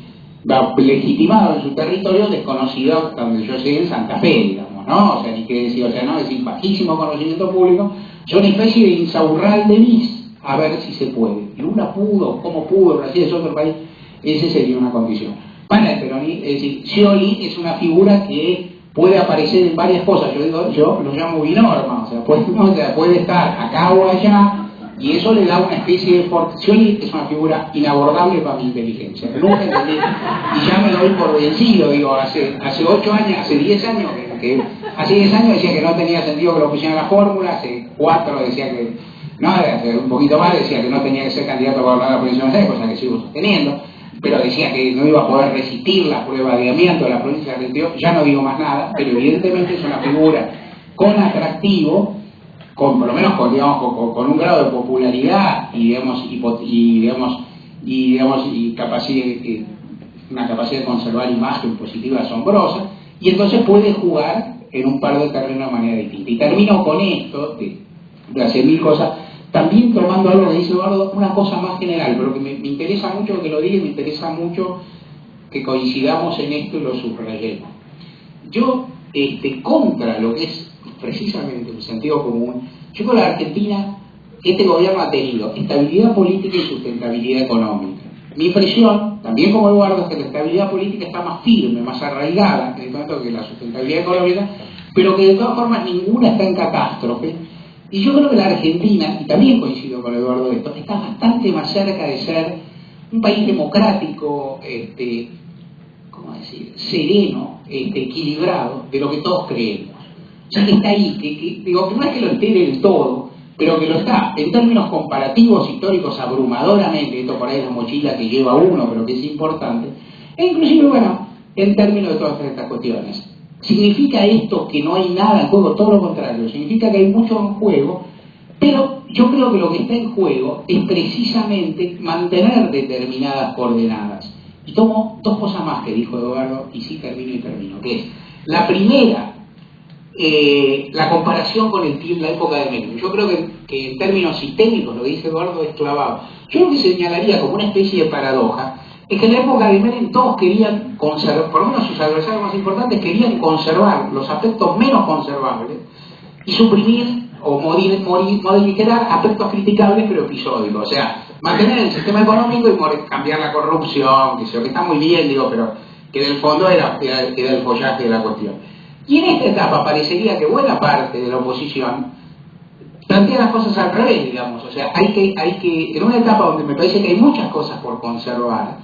legitimado en su territorio, desconocido, donde yo sé, en Santa Fe, digamos, ¿no? O sea, ni qué decir, o sea, no, es decir, bajísimo conocimiento público, yo una especie de Insaurralde bis, a ver si se puede. Lula pudo, ¿cómo pudo? Brasil es otro país, esa sería una condición. Para el peronismo, es decir, Scioli es una figura que puede aparecer en varias cosas, yo lo llamo binorma, o sea, puede estar acá o allá, y eso le da una especie de Scioli es una figura inabordable para mi inteligencia, nunca entendí, y ya me doy por vencido, digo, hace 8 años, hace 10 años, hace 10 años decía que no tenía sentido que lo pusieran la fórmula, hace 4 decía que, no, hace un poquito más decía que no tenía que ser candidato a gobernador de la provincia de Buenos Aires, cosa que sigo sosteniendo. pero decía que no iba a poder resistir la prueba de amianto de la provincia de Río. Ya no digo más nada, pero evidentemente es una figura con atractivo, con, por lo menos con, digamos, con un grado de popularidad y capacidad, una capacidad de conservar imagen positiva asombrosa, y entonces puede jugar en un par de terrenos de manera distinta. Y termino con esto, de hacer mil cosas, también tomando algo que dice Eduardo, una cosa más general, pero que me interesa mucho que lo diga y me interesa mucho que coincidamos en esto y lo subrayemos. Yo, contra lo que es precisamente el sentido común, yo creo que la Argentina, este gobierno ha tenido estabilidad política y sustentabilidad económica. Mi impresión, también como Eduardo, es que la estabilidad política está más firme, más arraigada, en tanto que la sustentabilidad económica, pero que de todas formas ninguna está en catástrofe. Y yo creo que la Argentina, y también coincido con Eduardo de esto, está bastante más cerca de ser un país democrático, ¿cómo decir?, sereno, equilibrado, de lo que todos creemos. Ya que está ahí, digo, que no es que lo esté del todo, pero que lo está, en términos comparativos históricos, abrumadoramente, esto por ahí es la mochila que lleva uno, pero que es importante, e inclusive, bueno, en términos de todas estas cuestiones. ¿Significa esto que no hay nada en juego? Todo lo contrario, significa que hay mucho en juego, pero yo creo que lo que está en juego es precisamente mantener determinadas coordenadas. Y tomo dos cosas más que dijo Eduardo, y sí termino, que es, la primera, la comparación con la época de Menem. Yo creo que en términos sistémicos, lo que dice Eduardo es clavado. Yo lo que señalaría como una especie de paradoja es que en la época de Menem todos querían conservar, por lo menos sus adversarios más importantes querían conservar los aspectos menos conservables y suprimir o modificar aspectos criticables pero episódicos. O sea, mantener el sistema económico y cambiar la corrupción, que está muy bien, digo, pero que en el fondo era el follaje de la cuestión. Y en esta etapa parecería que buena parte de la oposición plantea las cosas al revés, digamos. O sea, hay que en una etapa donde me parece que hay muchas cosas por conservar,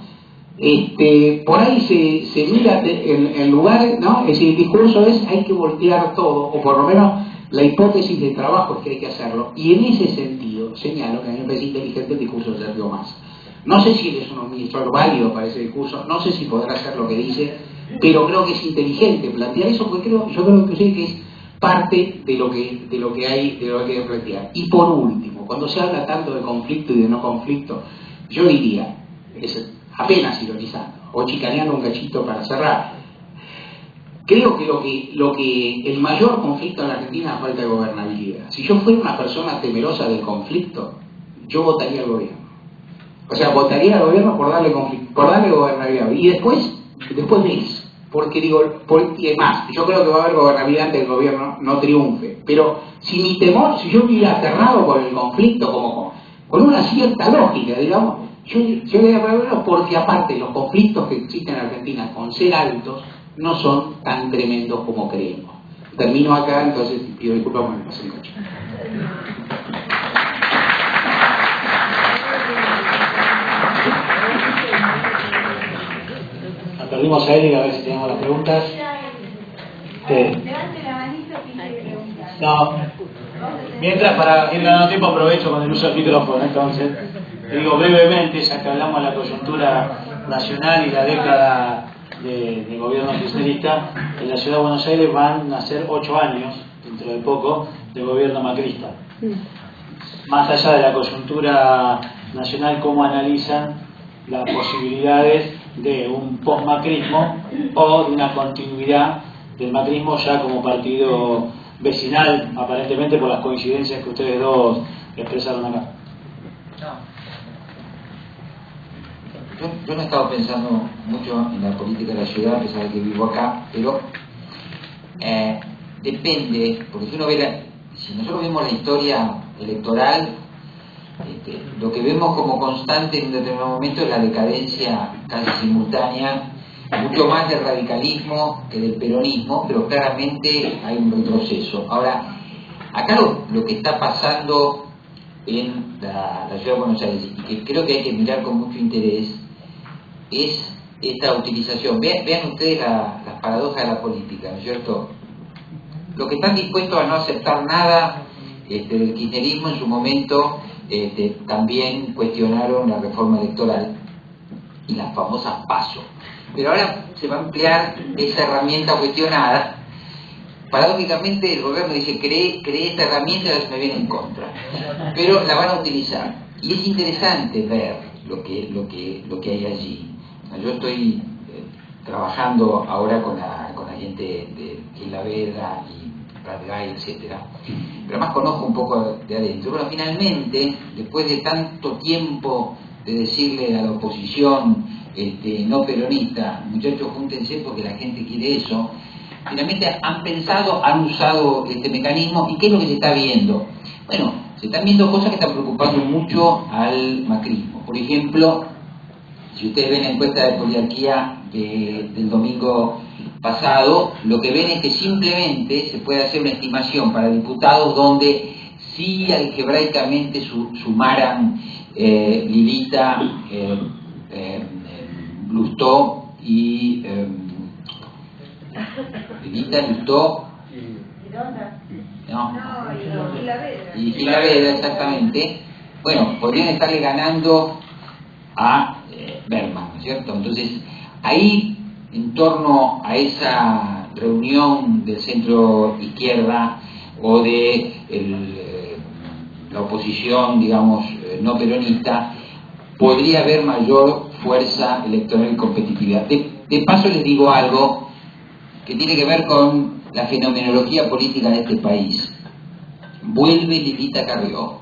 por ahí se mira en lugar, ¿no? Es decir, el discurso es hay que voltear todo, o por lo menos la hipótesis de trabajo es que hay que hacerlo. Y en ese sentido señalo que a mí me parece inteligente el discurso de Sergio Massa. No sé si él es un administrador válido para ese discurso, no sé si podrá hacer lo que dice, pero creo que es inteligente plantear eso, porque yo creo que es parte de lo que hay que plantear. Y por último, cuando se habla tanto de conflicto y de no conflicto, yo diría, apenas ironizando o chicaneando un cachito para cerrar, creo que el mayor conflicto en la Argentina es la falta de gobernabilidad. Si yo fuera una persona temerosa del conflicto, yo votaría al gobierno. O sea, votaría al gobierno por darle gobernabilidad. Y después ves. Porque digo, y además, yo creo que va a haber gobernabilidad antes del gobierno no triunfe. Pero si yo hubiera aterrado por el conflicto, como con una cierta lógica, digamos, yo le diría, porque aparte los conflictos que existen en Argentina, con ser altos, no son tan tremendos como creemos. Termino acá, entonces pido disculpas por el paso en coche. Perdimos a Eli, a ver si tenemos las preguntas. Levante la manito y pide preguntas. No. Mientras ir ganando tiempo, aprovecho con el uso del micrófono. Entonces, digo brevemente, ya que hablamos de la coyuntura nacional y la década de gobierno kirchnerista, en la ciudad de Buenos Aires van a ser 8 años, dentro de poco, de gobierno macrista. Más allá de la coyuntura nacional, ¿cómo analizan las posibilidades de un post-macrismo o de una continuidad del macrismo ya como partido vecinal, aparentemente por las coincidencias que ustedes dos expresaron acá? Yo no he estado pensando mucho en la política de la ciudad, a pesar de que vivo acá, pero depende, porque si nosotros vemos la historia electoral, lo que vemos como constante en un determinado momento es la decadencia casi simultánea, mucho más del radicalismo que del peronismo, pero claramente hay un retroceso. Ahora, acá lo que está pasando en la ciudad de Buenos Aires, y que creo que hay que mirar con mucho interés, es esta utilización. Vean ustedes las paradojas de la política, ¿no es cierto? Los que están dispuestos a no aceptar nada del kirchnerismo en su momento también cuestionaron la reforma electoral. y las famosas PASO. Pero ahora se va a emplear esa herramienta cuestionada. Paradójicamente el gobierno dice, creé esta herramienta y ahora se me viene en contra. Pero la van a utilizar. Y es interesante ver lo que hay allí. Yo estoy trabajando ahora con la gente de Gilavedra y Radgay, etcétera, pero además conozco un poco de adentro. Bueno, finalmente, después de tanto tiempo de decirle a la oposición no peronista, muchachos, júntense porque la gente quiere eso, finalmente han pensado, han usado este mecanismo. ¿Y qué es lo que se está viendo? Bueno, se están viendo cosas que están preocupando mucho al macrismo. Por ejemplo, si ustedes ven la encuesta de poliarquía del domingo pasado, lo que ven es que simplemente se puede hacer una estimación para diputados donde si algebraicamente sumaran Lilita, Lustó y Lilita, Lustó y Gilavedra, exactamente, bueno, podrían estarle ganando a Berman, ¿no es cierto? Entonces, ahí, en torno a esa reunión del centro izquierda o de la oposición, digamos, no peronista, podría haber mayor fuerza electoral y competitividad. De paso les digo algo que tiene que ver con la fenomenología política de este país. Vuelve Lilita Carrió.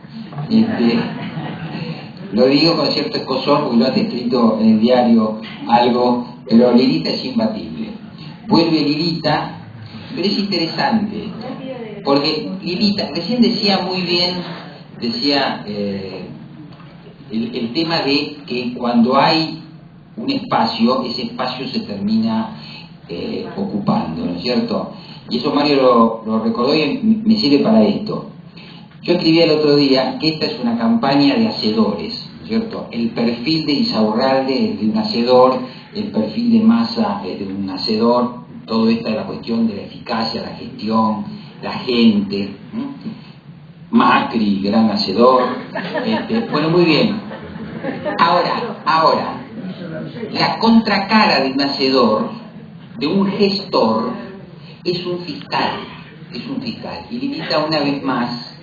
Lo digo con cierto escozor porque lo has escrito en el diario algo, pero Lilita es imbatible. Vuelve Lilita, pero es interesante, porque Lilita, recién decía muy bien, el tema de que cuando hay un espacio, ese espacio se termina ocupando, ¿no es cierto? Y eso Mario lo recordó y me sirve para esto. Yo escribí el otro día que esta es una campaña de hacedores, ¿no es cierto? El perfil de Insaurralde es de un hacedor, el perfil de Massa es de un hacedor, todo esto es la cuestión de la eficacia, la gestión, la gente, ¿no? Macri, gran hacedor, bueno, muy bien. Ahora, la contracara de un hacedor, de un gestor, es un fiscal, y Lilita una vez más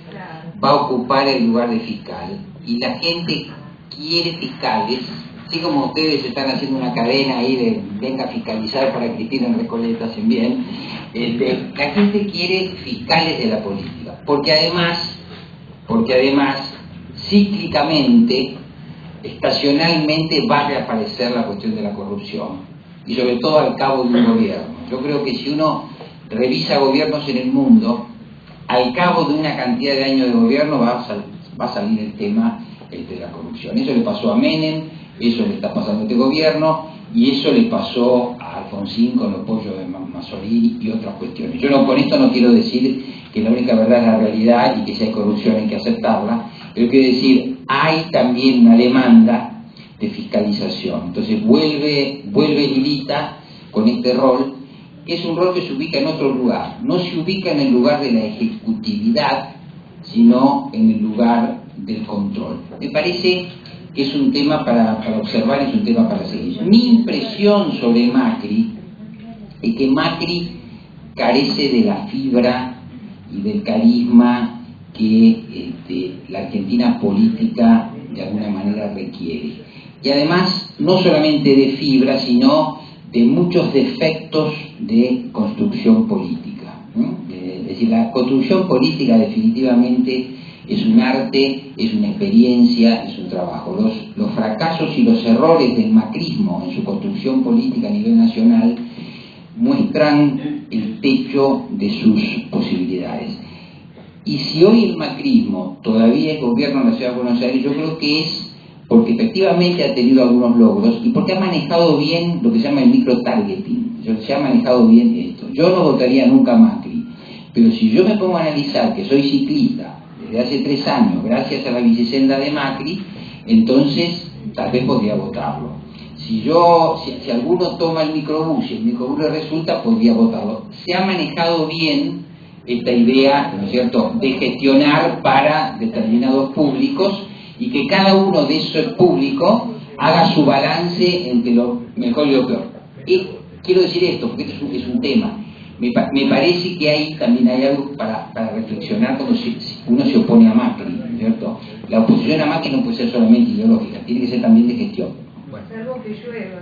va a ocupar el lugar de fiscal, y la gente quiere fiscales, así como ustedes están haciendo una cadena ahí de venga a fiscalizar para que Cristina en Recoleta hacen bien, la gente quiere fiscales de la política, porque además cíclicamente, estacionalmente va a reaparecer la cuestión de la corrupción, y sobre todo al cabo de un gobierno. Yo creo que si uno revisa gobiernos en el mundo, al cabo de una cantidad de años de gobierno va a salir el tema de la corrupción. Eso le pasó a Menem, eso le está pasando a este gobierno, y eso le pasó a Alfonsín con los pollos de Mazorí y otras cuestiones. Yo con esto no quiero decir que la única verdad es la realidad y que si hay corrupción hay que aceptarla, pero quiero decir, hay también una demanda de fiscalización. Entonces vuelve Lilita con este rol, que es un rol que se ubica en otro lugar, no se ubica en el lugar de la ejecutividad, sino en el lugar del control. Me parece que es un tema para observar, es un tema para seguir. Mi impresión sobre Macri es que Macri carece de la fibra y del carisma que la Argentina política de alguna manera requiere. Y además, no solamente de fibra, sino de muchos defectos de construcción política, ¿no? Es decir, la construcción política definitivamente es un arte, es una experiencia, es un trabajo. Los fracasos y los errores del macrismo en su construcción política a nivel nacional muestran el techo de sus posibilidades. Y si hoy el macrismo todavía es gobierno en la Ciudad de Buenos Aires, yo creo que es porque efectivamente ha tenido algunos logros y porque ha manejado bien lo que se llama el micro-targeting. Se ha manejado bien esto. Yo no votaría nunca a Macri, pero si yo me pongo a analizar que soy ciclista desde hace 3 años, gracias a la bicicenda de Macri, entonces tal vez podría votarlo. Si alguno toma el microbús y el microbús le resulta, podría votarlo. Se ha manejado bien esta idea, ¿no es cierto?, de gestionar para determinados públicos y que cada uno de esos públicos haga su balance entre lo mejor y lo peor. Y quiero decir esto, porque esto es un tema. Me parece que también hay algo para reflexionar cuando uno se opone a Macri, ¿cierto? La oposición a Macri no puede ser solamente ideológica, tiene que ser también de gestión. Salvo que llueva.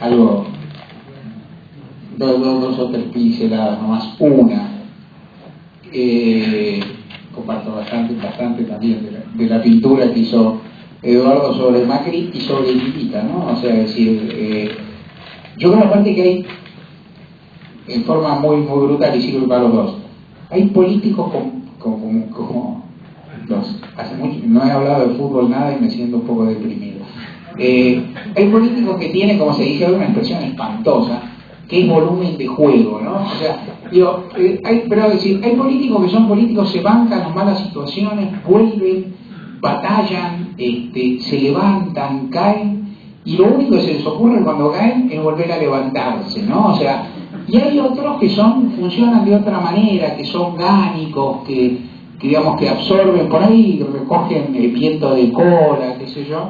Algo, dos o tres pinceladas nomás. Una, comparto bastante también de la pintura que hizo Eduardo sobre Macri y sobre Lilita, ¿no? O sea, es decir, yo creo aparte que hay, en forma muy brutal, y sirve para los dos, hay políticos como hace mucho, no he hablado de fútbol nada y me siento un poco deprimido. Hay políticos que tienen, como se dice, una expresión espantosa, que es volumen de juego, ¿no? O sea, digo, pero decir, hay políticos que son políticos, se bancan las malas situaciones, vuelven, batallan, se levantan, caen, y lo único que se les ocurre cuando caen es volver a levantarse, ¿no? O sea, y hay otros que funcionan de otra manera, que son gánicos, que digamos que absorben por ahí, recogen el viento de cola, qué sé yo,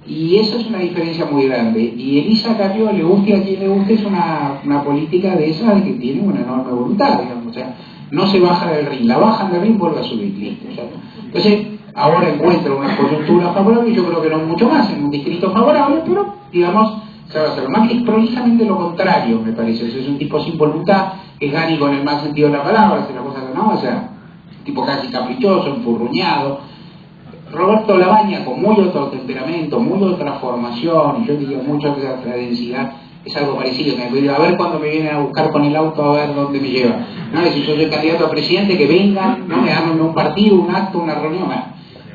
y eso es una diferencia muy grande. Y Elisa Carrió, le guste a quien le guste, es una política de esa que tiene una enorme voluntad, digamos, o sea, no se baja del ring, la bajan del ring, vuelve a subir, listo, ¿cierto? Entonces, ahora encuentra una coyuntura favorable, yo creo que no mucho más, en un distrito favorable, pero, digamos, se va a hacer. Macri es prolijamente lo contrario, me parece, es un tipo sin voluntad, es gánico en el mal sentido de la palabra, es una cosa que no, o sea, tipo casi caprichoso, enfurruñado. Roberto Labaña, con muy otro temperamento, muy otra formación, y yo diría mucha otra densidad, es algo parecido. Me digo, a ver cuando me vienen a buscar con el auto, a ver dónde me lleva. No, si yo soy candidato a presidente, que vengan, no me hagan un partido, un acto, una reunión.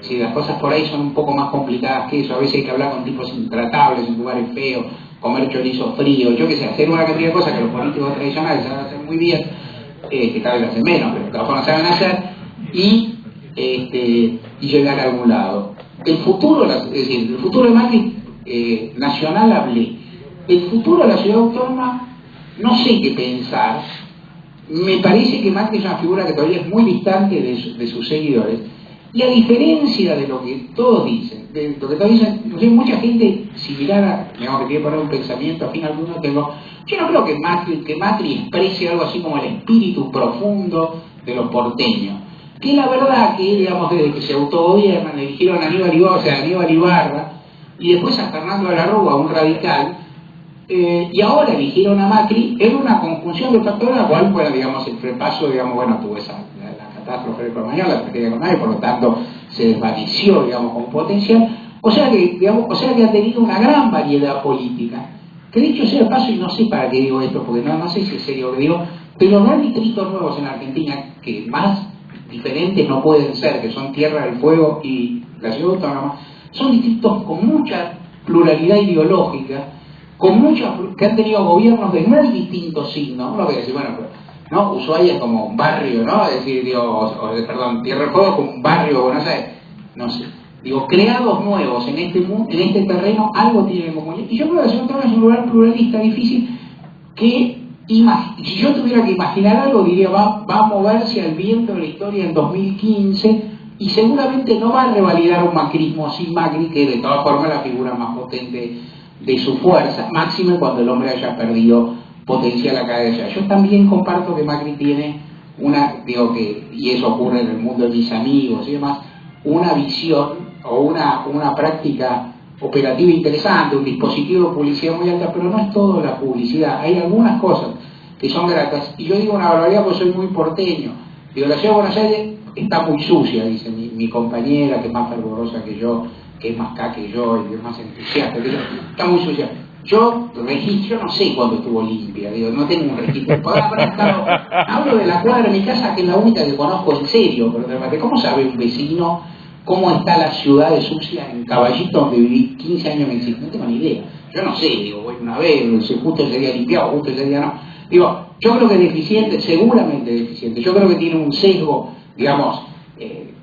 Si las cosas por ahí son un poco más complicadas que eso, a veces hay que hablar con tipos intratables, en lugares feos, comer chorizo frío, yo qué sé, hacer una cantidad de cosas que los políticos tradicionales saben hacer muy bien, que cada vez hacen menos, pero que todas formas saben hacer, y llegar a algún lado. El futuro, es decir, el futuro de Macri nacional hablé. El futuro de la ciudad autónoma, no sé qué pensar. Me parece que Macri es una figura que todavía es muy distante de sus seguidores. Y a diferencia de lo que todos dicen, no sé, mucha gente similar digamos, que tiene que poner un pensamiento afín a alguno, yo no creo que Macri exprese algo así como el espíritu profundo de los porteños. Que la verdad que, digamos, desde que se autogobiernan, eligieron a Aníbal Ibarra, y después a Fernando de la Rúa, un radical, y ahora eligieron a Macri, era una conjunción de factores, la cual, bueno, digamos, el repaso, digamos, bueno, tuvo la catástrofe de Cromañón, la tragedia de Cromañón, por lo tanto, se desvaneció, digamos, con potencial, o sea que ha tenido una gran variedad política, que dicho sea de paso, y no sé para qué digo esto, porque no sé si es serio lo que digo, pero no hay distritos nuevos en Argentina que más diferentes no pueden ser, que son Tierra del Fuego y la Ciudad Autónoma, son distritos con mucha pluralidad ideológica, que han tenido gobiernos de muy distintos signos. Uno puede decir, bueno, ¿no? Ushuaia es como un barrio, ¿no? Es decir, Tierra del Fuego es como un barrio, Buenos Aires, no sé. Digo, creados nuevos en este terreno, algo tienen en común. Y yo creo que la Ciudad Autónoma es un lugar pluralista, difícil, que si yo tuviera que imaginar algo, diría, va a moverse al viento de la historia en 2015 y seguramente no va a revalidar un macrismo sin Macri, que de todas formas es la figura más potente de su fuerza, máximo cuando el hombre haya perdido potencial acá de allá. Yo también comparto que Macri tiene y eso ocurre en el mundo de mis amigos y demás, una visión o una práctica operativa interesante, un dispositivo de publicidad muy alta, pero no es todo la publicidad. Hay algunas cosas que son gratas, y yo digo una barbaridad porque soy muy porteño. Digo, la ciudad de Buenos Aires está muy sucia, dice mi compañera, que es más fervorosa que yo, que es más cá que yo, y que es más entusiasta que yo, está muy sucia. Yo no sé cuándo estuvo limpia, no tengo un registro. Hablo de la cuadra de mi casa, que es la única que conozco en serio, pero ¿cómo sabe un vecino cómo está la ciudad de sucia en Caballito, donde viví 15 años en el No tengo ni idea. Yo no sé, voy una vez, justo ese día limpiado, justo ese día no. Yo creo que es deficiente, seguramente deficiente. Yo creo que tiene un sesgo, digamos,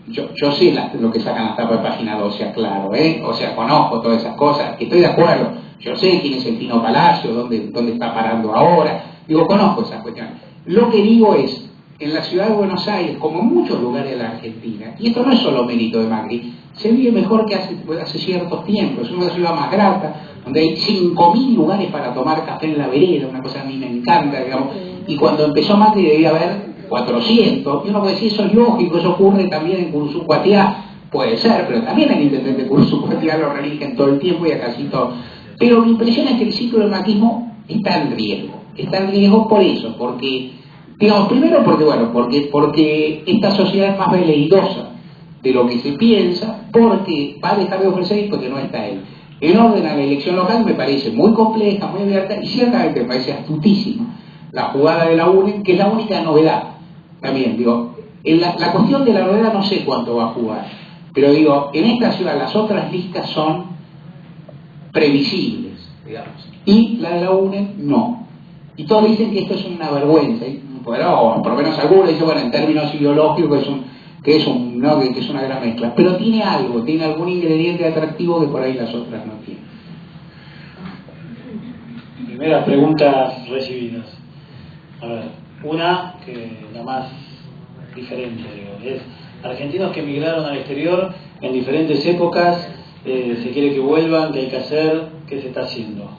yo sé lo que sacan las tapas de página 12, claro, o sea, conozco todas esas cosas, que estoy de acuerdo. Yo sé quién es el Pino Palacio, dónde está parando ahora. Conozco esas cuestiones. Lo que digo es, en la ciudad de Buenos Aires, como en muchos lugares de la Argentina, y esto no es solo mérito de Macri, se vive mejor que hace ciertos tiempos. Es una ciudad más grata, donde hay 5.000 lugares para tomar café en la vereda, una cosa que a mí me encanta, digamos, y cuando empezó Macri debía haber 400, y uno puede decir, eso es lógico, eso ocurre también en Curuzú-Cuatiá, puede ser, pero también el intendente de Curuzú-Cuatiá lo religen todo el tiempo y a casi todo. Pero mi impresión es que el ciclo del macrismo está en riesgo por eso, porque, digamos, primero porque esta sociedad es más veleidosa de lo que se piensa, porque va a dejar de ofrecer y porque no está él. En orden a la elección local me parece muy compleja, muy abierta, y ciertamente me parece astutísima la jugada de la UNE, que es la única novedad. También, digo, la cuestión de la novedad no sé cuánto va a jugar, pero digo, en esta ciudad las otras listas son previsibles, digamos, y la de la UNE no. Y todos dicen que esto es una vergüenza, y, bueno, o por lo menos algunos dicen, bueno, en términos ideológicos que es una gran mezcla, pero tiene algo, tiene algún ingrediente atractivo que por ahí las otras no tienen. Primeras preguntas recibidas. A ver, una, que la más diferente, digo, es argentinos que emigraron al exterior en diferentes épocas, se quiere que vuelvan, qué hay que hacer, qué se está haciendo.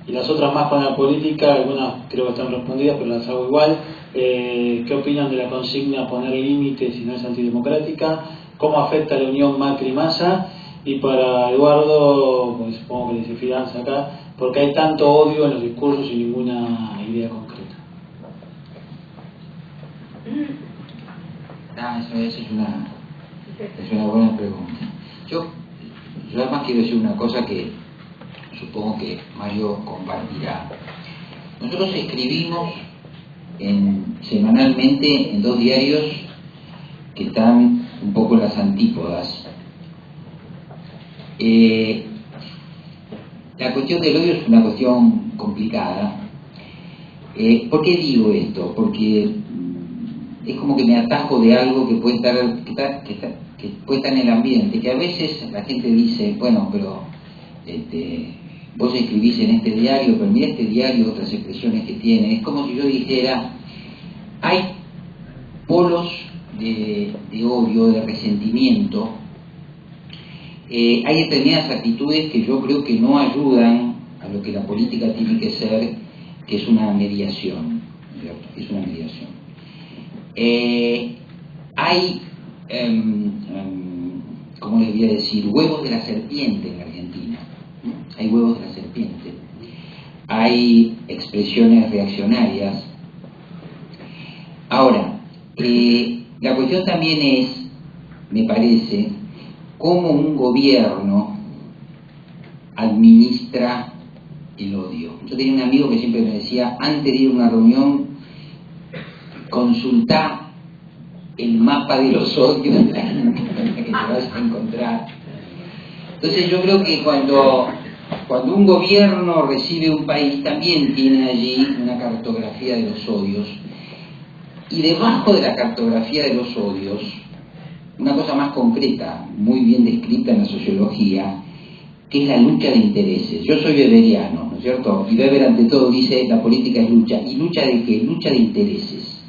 Y las otras más con la política, algunas creo que están respondidas, pero las hago igual. ¿Qué opinan de la consigna poner límites si no es antidemocrática? ¿Cómo afecta la unión Macri-Massa? Y para Eduardo, pues supongo que le dice fianza acá, porque hay tanto odio en los discursos y ninguna idea concreta. Esa es una buena pregunta. Yo además quiero decir una cosa que supongo que Mario compartirá. Nosotros escribimos semanalmente en 2 diarios que están un poco en las antípodas. La cuestión del odio es una cuestión complicada. ¿Por qué digo esto? Porque es como que me atajo de algo que puede estar en el ambiente, que a veces la gente dice, bueno, pero vos escribís en este diario, pero mira este diario, otras expresiones que tiene. Es como si yo dijera, hay polos de odio, de resentimiento, hay determinadas actitudes que yo creo que no ayudan a lo que la política tiene que ser, que es una mediación, ¿cierto? Es una mediación. Hay, ¿cómo les voy a decir? Huevos de la serpiente en la Argentina. Hay huevos de la serpiente. Hay expresiones reaccionarias. Ahora, la cuestión también es, me parece, cómo un gobierno administra el odio. Yo tenía un amigo que siempre me decía, antes de ir a una reunión, consultá el mapa de los odios de la gente que te vas a encontrar. Entonces yo creo que cuando un gobierno recibe un país, también tiene allí una cartografía de los odios, y debajo de la cartografía de los odios, una cosa más concreta, muy bien descrita en la sociología, que es la lucha de intereses. Yo soy weberiano, ¿no es cierto? Y Weber ante todo dice, la política es lucha. ¿Y lucha de qué? Lucha de intereses.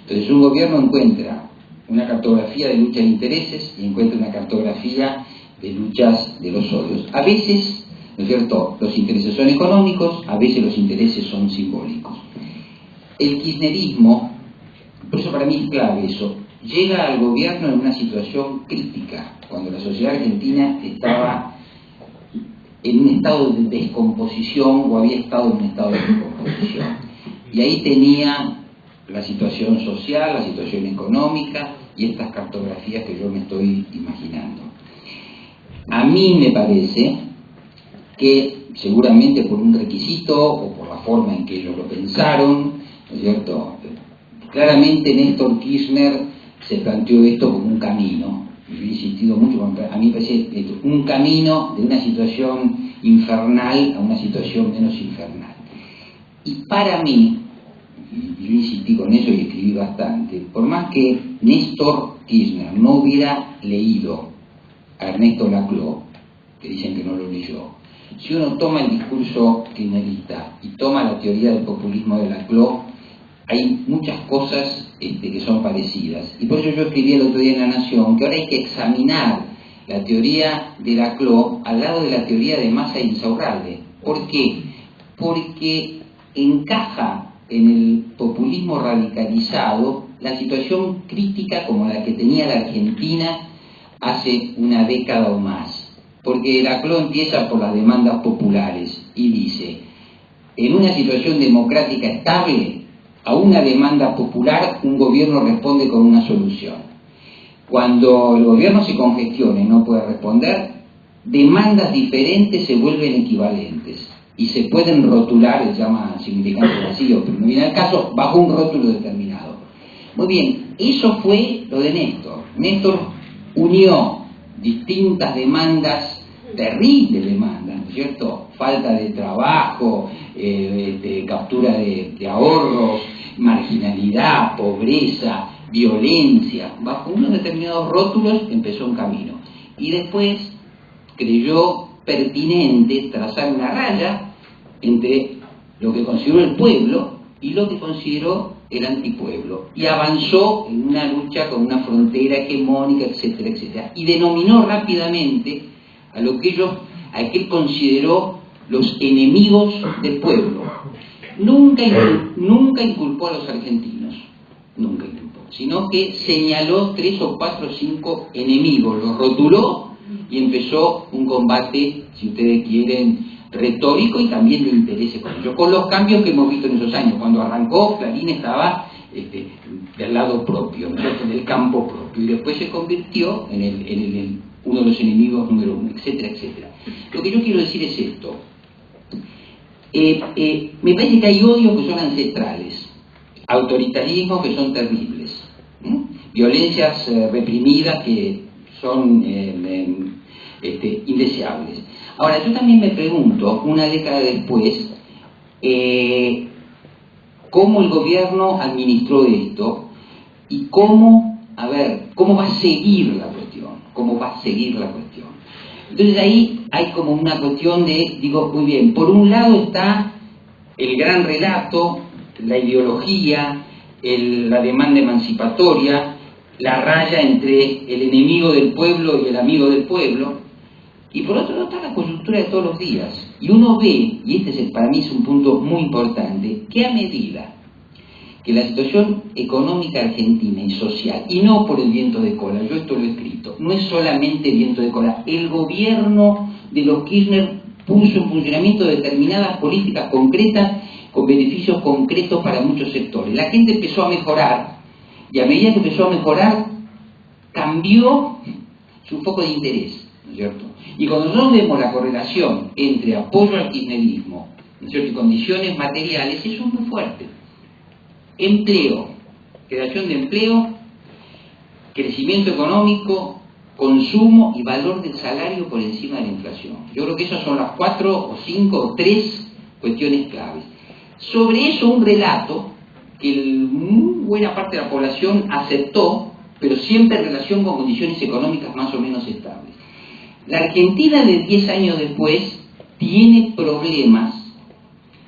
Entonces un gobierno encuentra una cartografía de lucha de intereses y encuentra una cartografía de luchas de los odios. A veces, ¿no es cierto?, los intereses son económicos, a veces los intereses son simbólicos. El kirchnerismo, por eso para mí es clave eso, llega al gobierno en una situación crítica, cuando la sociedad argentina estaba en un estado de descomposición o había estado en un estado de descomposición. Y ahí tenía la situación social, la situación económica y estas cartografías que yo me estoy imaginando. A mí me parece que seguramente por un requisito o por la forma en que ellos lo pensaron, ¿no es cierto? Claramente Néstor Kirchner se planteó esto como un camino. Yo he insistido mucho, a mí me parece esto, un camino de una situación infernal a una situación menos infernal. Y para mí, y yo insistí con eso y escribí bastante, por más que Néstor Kirchner no hubiera leído a Ernesto Laclau, que dicen que no lo leyó, si uno toma el discurso kirchnerista y toma la teoría del populismo de Laclau, hay muchas cosas que son parecidas. Y por eso yo escribí el otro día en La Nación que ahora hay que examinar la teoría de Laclau al lado de la teoría de Massa e Insaurralde. ¿Por qué? Porque encaja en el populismo radicalizado la situación crítica como la que tenía la Argentina hace una década o más. Porque Laclau empieza por las demandas populares y dice: en una situación democrática estable, a una demanda popular un gobierno responde con una solución. Cuando el gobierno se congestiona y no puede responder, demandas diferentes se vuelven equivalentes y se pueden rotular, se llama significante vacío, pero no viene al caso, bajo un rótulo determinado. Muy bien, eso fue lo de Néstor. Néstor unió distintas demandas, terribles demandas, ¿no es cierto? Falta de trabajo, captura de ahorros, marginalidad, pobreza, violencia. Bajo unos determinados rótulos empezó un camino. Y después creyó pertinente trazar una raya entre lo que consideró el pueblo y lo que consideró el antipueblo. Y avanzó en una lucha con una frontera hegemónica, etcétera, etcétera. Y denominó rápidamente a lo que él consideró los enemigos del pueblo. Nunca inculpó a los argentinos, nunca inculpó, sino que señaló 3 o 4 o 5 enemigos, los rotuló y empezó un combate, si ustedes quieren, retórico y también de interés económico, con los cambios que hemos visto en esos años. Cuando arrancó, Clarín estaba del lado propio, en el campo propio, y después se convirtió en uno de los enemigos número 1, etcétera, etcétera. Lo que yo quiero decir es esto. Me parece que hay odios que son ancestrales, autoritarismos que son terribles, violencias reprimidas que son indeseables. Ahora, yo también me pregunto, una década después, cómo el gobierno administró esto y cómo va a seguir la cuestión. Entonces ahí hay como una cuestión muy bien, por un lado está el gran relato, la ideología, la demanda emancipatoria, la raya entre el enemigo del pueblo y el amigo del pueblo, y por otro lado está la coyuntura de todos los días. Y uno ve, y para mí es un punto muy importante, que a medida que la situación económica argentina y social, y no por el viento de cola, yo esto lo he escrito, no es solamente viento de cola, el gobierno de los Kirchner puso en funcionamiento determinadas políticas concretas con beneficios concretos para muchos sectores. La gente empezó a mejorar, y a medida que empezó a mejorar, cambió su foco de interés, ¿no es cierto? Y cuando nosotros vemos la correlación entre apoyo al kirchnerismo, ¿no es cierto?, y condiciones materiales, eso es muy fuerte. Empleo, creación de empleo, crecimiento económico, consumo y valor del salario por encima de la inflación. Yo creo que esas son las 4 o 5 o 3 cuestiones claves. Sobre eso un relato que muy buena parte de la población aceptó, pero siempre en relación con condiciones económicas más o menos estables. La Argentina de 10 años después tiene problemas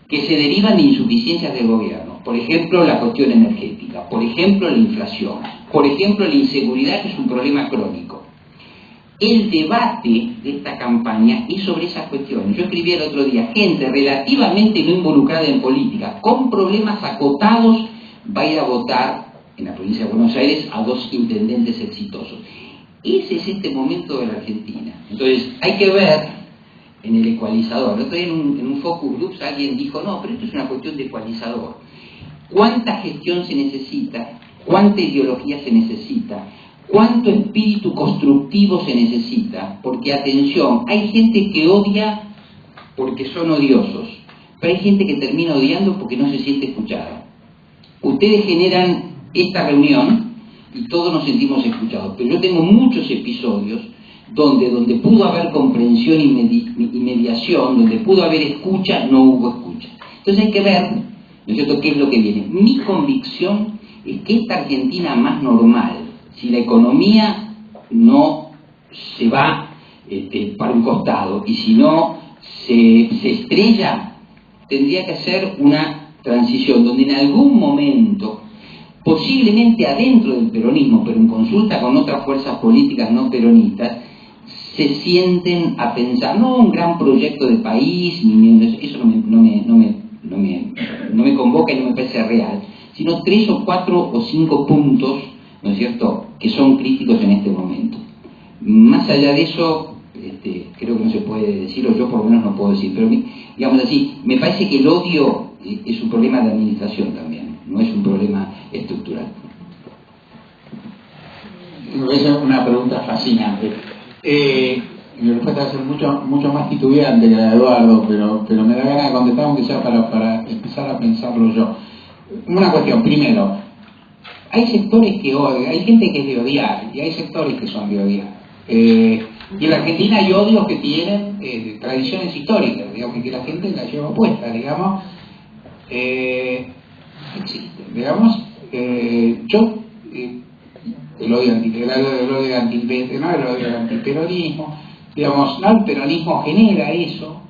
que se derivan de insuficiencias del gobierno. Por ejemplo, la cuestión energética, por ejemplo, la inflación, por ejemplo, la inseguridad, que es un problema crónico. El debate de esta campaña es sobre esas cuestiones. Yo escribí el otro día, gente relativamente no involucrada en política, con problemas acotados, va a ir a votar en la provincia de Buenos Aires a 2 intendentes exitosos. Ese es este momento de la Argentina. Entonces, hay que ver en el ecualizador. El otro día en un focus group alguien dijo, no, pero esto es una cuestión de ecualizador. ¿Cuánta gestión se necesita? ¿Cuánta ideología se necesita? ¿Cuánto espíritu constructivo se necesita? Porque, atención, hay gente que odia porque son odiosos, pero hay gente que termina odiando porque no se siente escuchada. Ustedes generan esta reunión y todos nos sentimos escuchados, pero yo tengo muchos episodios donde pudo haber comprensión y mediación, donde pudo haber escucha, no hubo escucha. Entonces hay que ver, ¿no es cierto?, qué es lo que viene. Mi convicción es que esta Argentina más normal, si la economía no se va para un costado y si no se estrella, tendría que ser una transición donde en algún momento, posiblemente adentro del peronismo, pero en consulta con otras fuerzas políticas no peronistas, se sienten a pensar, no un gran proyecto de país, eso no me convoca y no me parece real, sino 3 o 4 o 5 puntos, ¿no es cierto?, que son críticos en este momento. Más allá de eso, creo que no se puede decir, o yo por lo menos no puedo decir, pero digamos así, me parece que el odio es un problema de administración también, no es un problema estructural. Es una pregunta fascinante. Mi respuesta va a ser mucho más titubeante que la de Eduardo, pero me da ganas de contestar, aunque sea para empezar a pensarlo yo. Una cuestión, primero, hay sectores que odian, hay gente que es de odiar, y hay sectores que son de odiar. Y en la Argentina hay odios que tienen tradiciones históricas, digamos, que la gente la lleva puesta, digamos, existen, digamos, el odio antiperonismo, digamos, ¿no? El peronismo genera eso,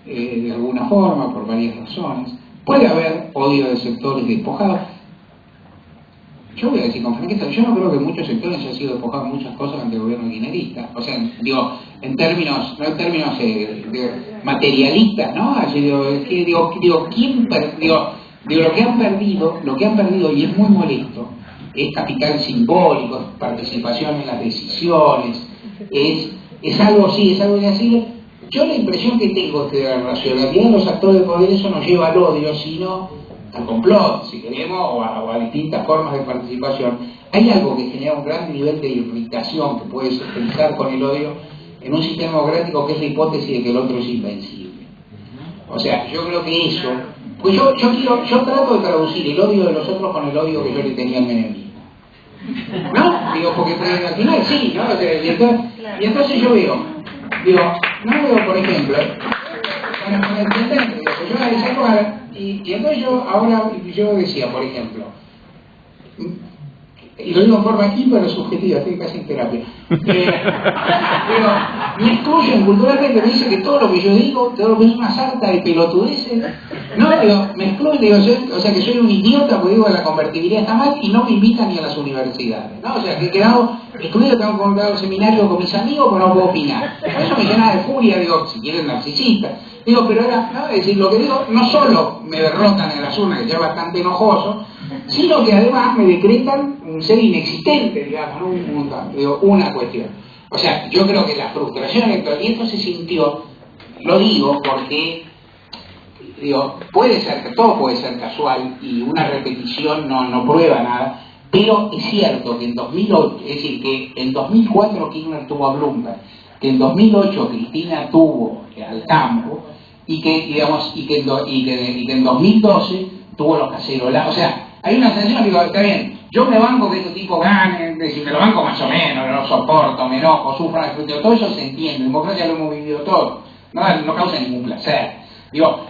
de alguna forma, por varias razones. Puede haber odio de sectores despojados. Yo voy a decir con franqueza, yo no creo que muchos sectores hayan sido despojados muchas cosas ante el gobierno kirchnerista. O sea, digo, en términos materialistas, ¿no? Así, digo, lo que han perdido, y es muy molesto, es capital simbólico, es participación en las decisiones, es algo así, es algo así. Yo la impresión que tengo es que la racionalidad de los actores de poder, eso no lleva al odio, sino al complot, si queremos, o a distintas formas de participación. Hay algo que genera un gran nivel de irritación que puede pensar con el odio en un sistema democrático, que es la hipótesis de que el otro es invencible. O sea, yo creo que eso, pues yo trato de traducir el odio de los otros con el odio que yo le tenía al menemismo, ¿no? Digo, porque al final sí, ¿no? O sea, y entonces yo veo, por ejemplo, para entender, yo a esa época, y entonces yo decía, por ejemplo, y lo digo en forma hiper subjetiva, estoy casi en terapia, me excluyen culturalmente, me dice que todo lo que yo digo, todo lo que es una sarta de pelotudeces, me excluyen, o sea que soy un idiota, porque digo que la convertibilidad está mal, y no me invitan ni a las universidades, ¿no? O sea que he quedado excluido, tengo que comprar un seminario con mis amigos, pero no puedo opinar. Por eso me llena de furia, digo, si quieren narcisista. Digo, pero era, ¿no? Es decir, lo que digo, no solo me derrotan en las urnas, que ya es bastante enojoso, sino que además me decretan un ser inexistente, digamos, ¿no? Una cuestión. O sea, yo creo que la frustración electoral, y esto se sintió, lo digo porque, puede ser, todo puede ser casual, y una repetición no prueba nada, pero es cierto que en 2008, es decir, que en 2004 Kirchner tuvo a Bloomberg, que en 2008 Cristina tuvo al campo, y que en 2012 tuvo los cacerolazos. O sea, hay una sensación, digo, está bien, yo me banco que estos tipos ganen, decir, me lo banco más o menos, no lo soporto, me enojo, sufro, todo eso se entiende, en democracia lo hemos vivido todo, no causa ningún placer. Pero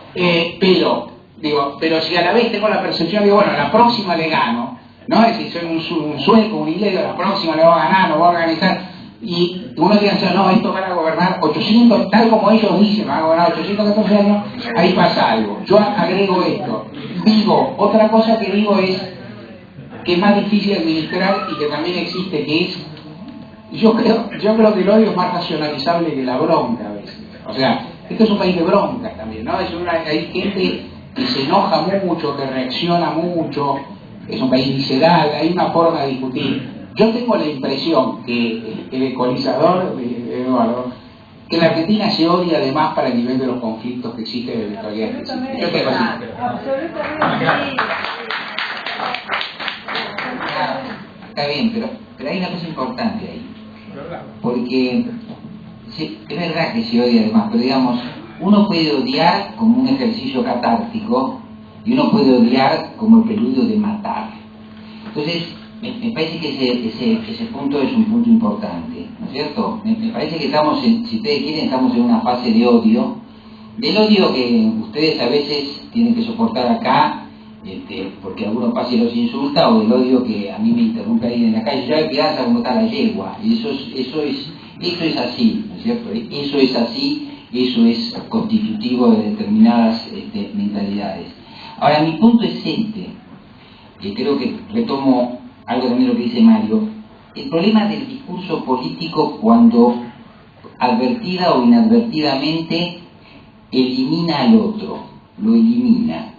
si a la vez tengo la percepción, bueno, la próxima le gano, ¿no? Es decir, soy un sueco, un inglés, la próxima le va a ganar, lo voy a organizar, y uno dice, no, estos van a gobernar 800, tal como ellos dicen, van a gobernar 814 años, ahí pasa algo. Yo agrego esto, otra cosa que digo es que es más difícil administrar y que también existe, que es, yo creo que el odio es más racionalizable que la bronca a veces. O sea, esto es un país de broncas también, ¿no? Hay gente que se enoja mucho, que reacciona mucho, es un país visceral, hay una forma de discutir. Yo tengo la impresión que el ecualizador de Eduardo, que la Argentina se odia además para el nivel de los conflictos que existen en la actualidad. Yo creo así. Absolutamente. Está bien, pero hay una cosa importante ahí. Porque sí, es verdad que se odia además, pero digamos, uno puede odiar como un ejercicio catártico y uno puede odiar como el preludio de matar. Entonces, me parece que ese punto es un punto importante, ¿no es cierto? Me parece que estamos, si ustedes quieren, estamos en una fase de odio, del odio que ustedes a veces tienen que soportar acá, porque alguno pasa y los insulta, o del odio que a mí me interrumpe ahí en la calle, yo de piedad cómo está la yegua, y eso es así, ¿no es cierto? Eso es así, eso es constitutivo de determinadas mentalidades. Ahora, mi punto es este, que creo que retomo algo también de lo que dice Mario. El problema del discurso político cuando advertida o inadvertidamente elimina al otro, lo elimina.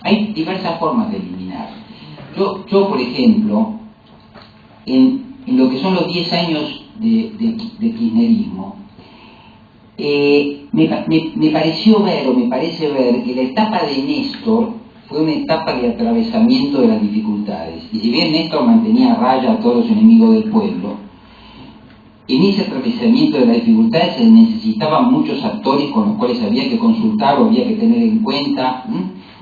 Hay diversas formas de eliminar. Yo por ejemplo, en lo que son los 10 años de kirchnerismo, me pareció ver, o me parece ver, que la etapa de Néstor fue una etapa de atravesamiento de las dificultades. Y si bien Néstor mantenía a raya a todos los enemigos del pueblo, en ese atravesamiento de las dificultades se necesitaban muchos actores con los cuales había que consultar o había que tener en cuenta.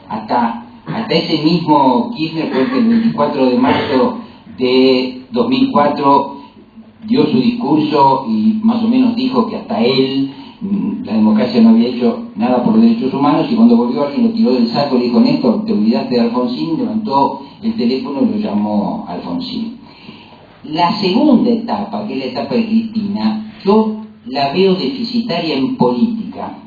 Hasta ese mismo Kirchner fue que el 24 de marzo de 2004 dio su discurso y más o menos dijo que hasta él, la democracia no había hecho nada por los derechos humanos, y cuando volvió alguien lo tiró del saco y le dijo: Néstor, te olvidaste de Alfonsín, levantó el teléfono y lo llamó Alfonsín. La segunda etapa, que es la etapa de Cristina, yo la veo deficitaria en política,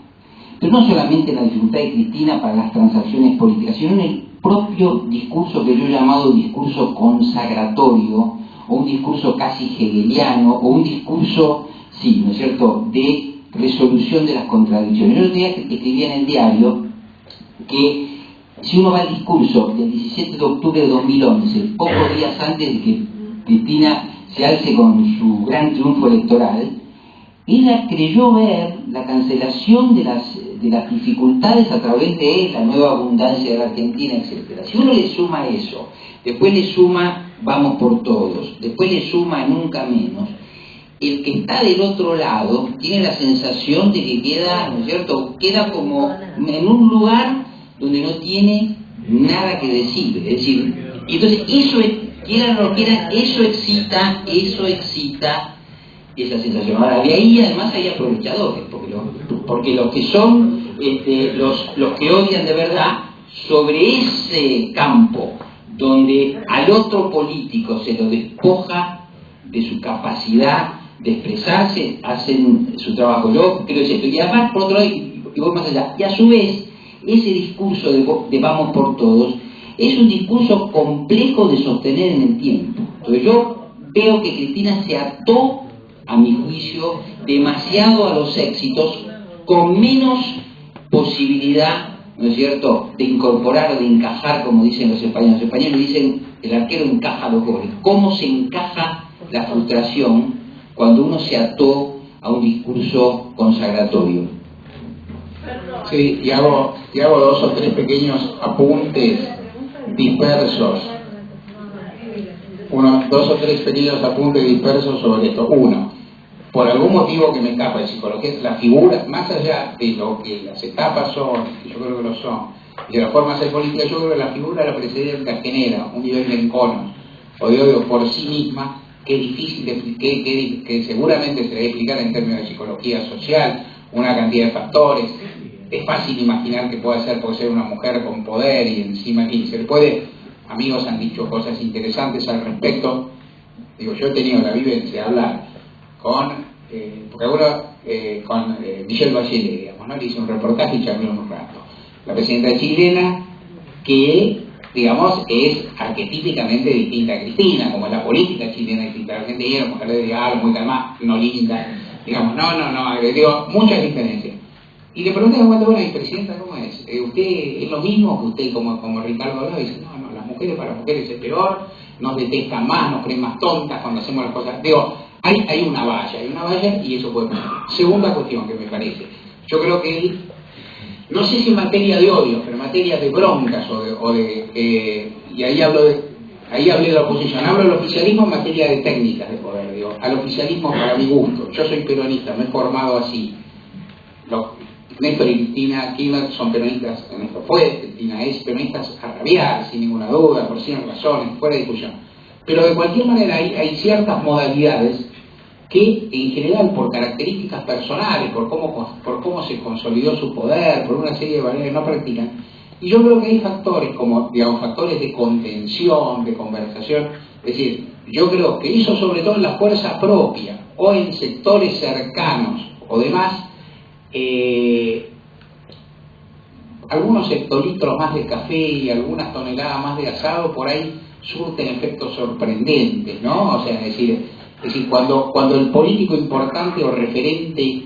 pero no solamente en la dificultad de Cristina para las transacciones políticas, sino en el propio discurso que yo he llamado discurso consagratorio, o un discurso casi hegeliano, o un discurso, sí, ¿no es cierto?, de resolución de las contradicciones. Yo el otro día escribía en el diario que si uno va al discurso del 17 de octubre de 2011, pocos días antes de que Cristina se alce con su gran triunfo electoral, ella creyó ver la cancelación de las dificultades a través de la nueva abundancia de la Argentina, etc. Si uno le suma eso, después le suma Vamos por Todos, después le suma Nunca Menos, el que está del otro lado tiene la sensación de que queda, ¿no es cierto?, queda como en un lugar donde no tiene nada que decir. Es decir, entonces eso, quieran o no quieran, eso excita esa sensación. Ahora, de ahí además hay aprovechadores, porque los que son los que odian de verdad, sobre ese campo donde al otro político se lo despoja de su capacidad de expresarse, hacen su trabajo. Yo creo que y además, por otro lado, y voy más allá, y a su vez, ese discurso de Vamos por Todos es un discurso complejo de sostener en el tiempo. Entonces yo veo que Cristina se ató, a mi juicio, demasiado a los éxitos, con menos posibilidad, ¿no es cierto?, de incorporar o de encajar, como dicen los españoles. Los españoles dicen: el arquero encaja los goles. ¿Cómo se encaja la frustración cuando uno se ató a un discurso consagratorio? Sí, y hago 2 o 3 pequeños apuntes dispersos. 2 o 3 pequeños apuntes dispersos sobre esto. Uno, por algún motivo que me escapa de psicología, las figuras, más allá de lo que las etapas son, que yo creo que lo son, y de la forma de hacer política, yo creo que la figura de la presidenta genera un nivel de encono o de odio por sí misma que es difícil de que seguramente se debe explicar en términos de psicología social, una cantidad de factores. Es fácil imaginar que puede ser una mujer con poder y encima y se le puede. Amigos han dicho cosas interesantes al respecto. Digo, yo he tenido la vivencia de hablar con Michelle Bachelet, digamos, ¿no? Le hice un reportaje y charlé un rato. La presidenta chilena, que, digamos, es arquetípicamente distinta a Cristina, como es la política chilena distinta a Argentina, mujer de diálogo, muy calmada, no linda, digamos, digo, muchas diferencias. Y le pregunté bueno, y presidenta, ¿cómo es? ¿Usted es lo mismo que usted como Ricardo hablaba? Y dice, no, las mujeres para las mujeres es peor, nos detestan más, nos creen más tontas cuando hacemos las cosas. Digo, hay una valla y eso puede pasar. Segunda cuestión que me parece, yo creo que no sé si en materia de odio, pero en materia de broncas y ahí hablé de la oposición, hablo del oficialismo en materia de técnicas de poder, digo, al oficialismo para mi gusto. Yo soy peronista, me he formado así. Néstor y Cristina Kirchner son peronistas, Néstor fue, Cristina es peronistas a rabiar, sin ninguna duda, por 100 razones, fuera de discusión. Pero de cualquier manera hay ciertas modalidades que en general por características personales, por cómo se consolidó su poder, por una serie de valores no practican. Y yo creo que hay factores como, digamos, factores de contención, de conversación. Es decir, yo creo que eso sobre todo en la fuerza propia o en sectores cercanos o demás, algunos hectolitros más de café y algunas toneladas más de asado por ahí surten efectos sorprendentes, ¿no? O sea, es decir, cuando el político importante o referente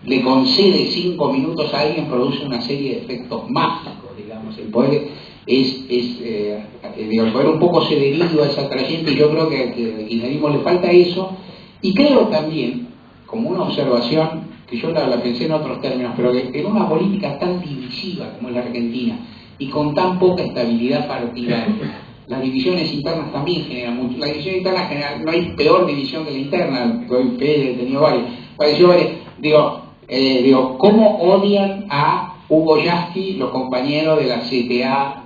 le concede 5 minutos a alguien, produce una serie de efectos mágicos, digamos. El poder el poder un poco cederido a esa trayente, y yo creo que al kirchnerismo le falta eso, y creo también, como una observación, que yo la pensé en otros términos, pero que en una política tan divisiva como es la Argentina, y con tan poca estabilidad partidaria, las divisiones internas también generan mucho. La división interna genera, no hay peor división que la interna, he tenido varias. Digo, ¿cómo odian a Hugo Yasky los compañeros de la CTA?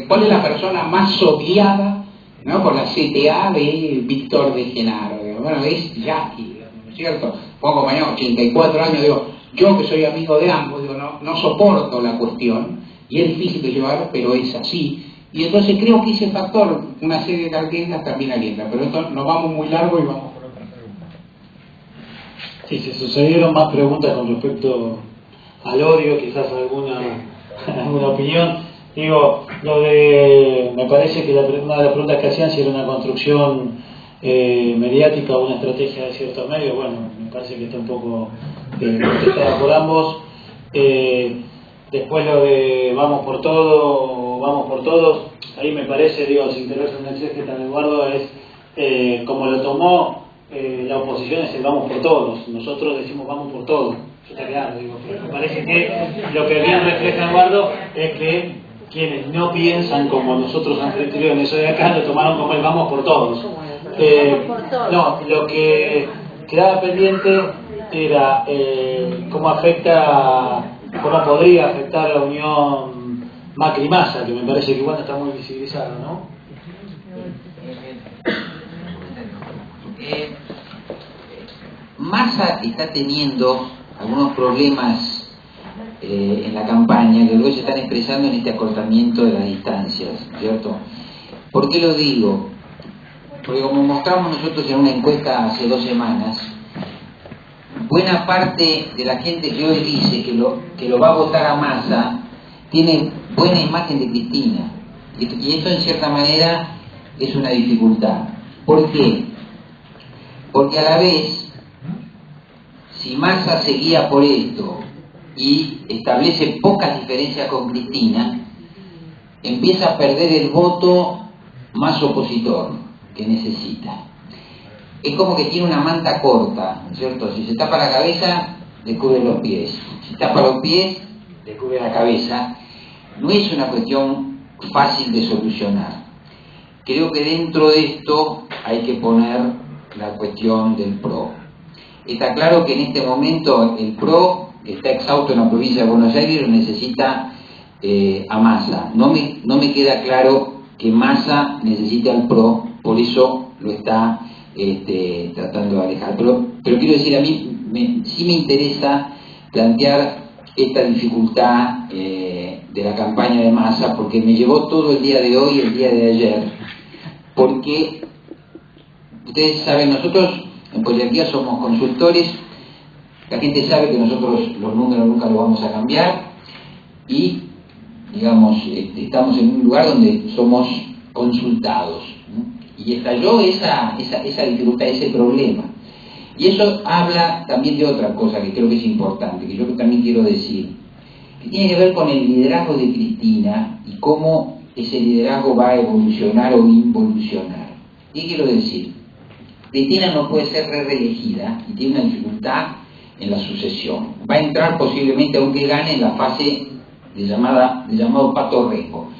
¿Cuál es la persona más odiada, ¿no?, por la CTA de Víctor de Genaro? Bueno, es Yasky, ¿no es cierto? Fue un compañero de 84 años, digo, yo que soy amigo de ambos, digo, no soporto la cuestión, y es difícil de llevar, pero es así. Y entonces creo que ese factor, una serie de agendas también alienta, pero esto nos vamos muy largo y vamos por otra pregunta. Sí, se sucedieron más preguntas con respecto al odio, quizás alguna opinión. Digo, me parece que una de las preguntas que hacían si era una construcción mediática o una estrategia de ciertos medios. Bueno, me parece que está un poco contestada por ambos. Después lo de vamos por todo, vamos por todos, ahí me parece, si interesa un exégeta en Eduardo, es como lo tomó la oposición, es el vamos por todos. Nosotros decimos vamos por todos. Está claro, pero me parece que lo que bien refleja Eduardo es que quienes no piensan como nosotros anfitriones de acá lo tomaron como el vamos por todos. No, lo que quedaba pendiente era cómo podría afectar la unión Macri-Massa, que me parece que igual está muy visibilizado, ¿no? Massa está teniendo algunos problemas en la campaña que luego se están expresando en este acortamiento de las distancias, ¿cierto? ¿Por qué lo digo? Porque como mostramos nosotros en una encuesta hace 2 semanas, buena parte de la gente que hoy dice que lo va a votar a Massa tiene buena imagen de Cristina, y esto en cierta manera es una dificultad. ¿Por qué? Porque a la vez, si Massa seguía por esto y establece pocas diferencias con Cristina, empieza a perder el voto más opositor que necesita. Es como que tiene una manta corta, ¿cierto? Si se tapa la cabeza, le cubre los pies. Si tapa los pies, le cubre la cabeza. No es una cuestión fácil de solucionar. Creo que dentro de esto hay que poner la cuestión del PRO. Está claro que en este momento el PRO, que está exhausto en la provincia de Buenos Aires, necesita a Massa. No me queda claro que Massa necesite al PRO, por eso lo está tratando de alejar. Pero quiero decir, a mí sí me interesa plantear esta dificultad de la campaña de Massa, porque me llevó todo el día de hoy y el día de ayer, porque ustedes saben, nosotros en Poliarquía somos consultores, la gente sabe que nosotros los números nunca los vamos a cambiar, y digamos, estamos en un lugar donde somos consultados, ¿no? Y estalló esa dificultad, ese problema. Y eso habla también de otra cosa que creo que es importante, que yo también quiero decir, que tiene que ver con el liderazgo de Cristina y cómo ese liderazgo va a evolucionar o involucionar. ¿Qué quiero decir? Cristina no puede ser reelegida y tiene una dificultad en la sucesión. Va a entrar posiblemente, aunque gane, en la fase de llamado pato rengo.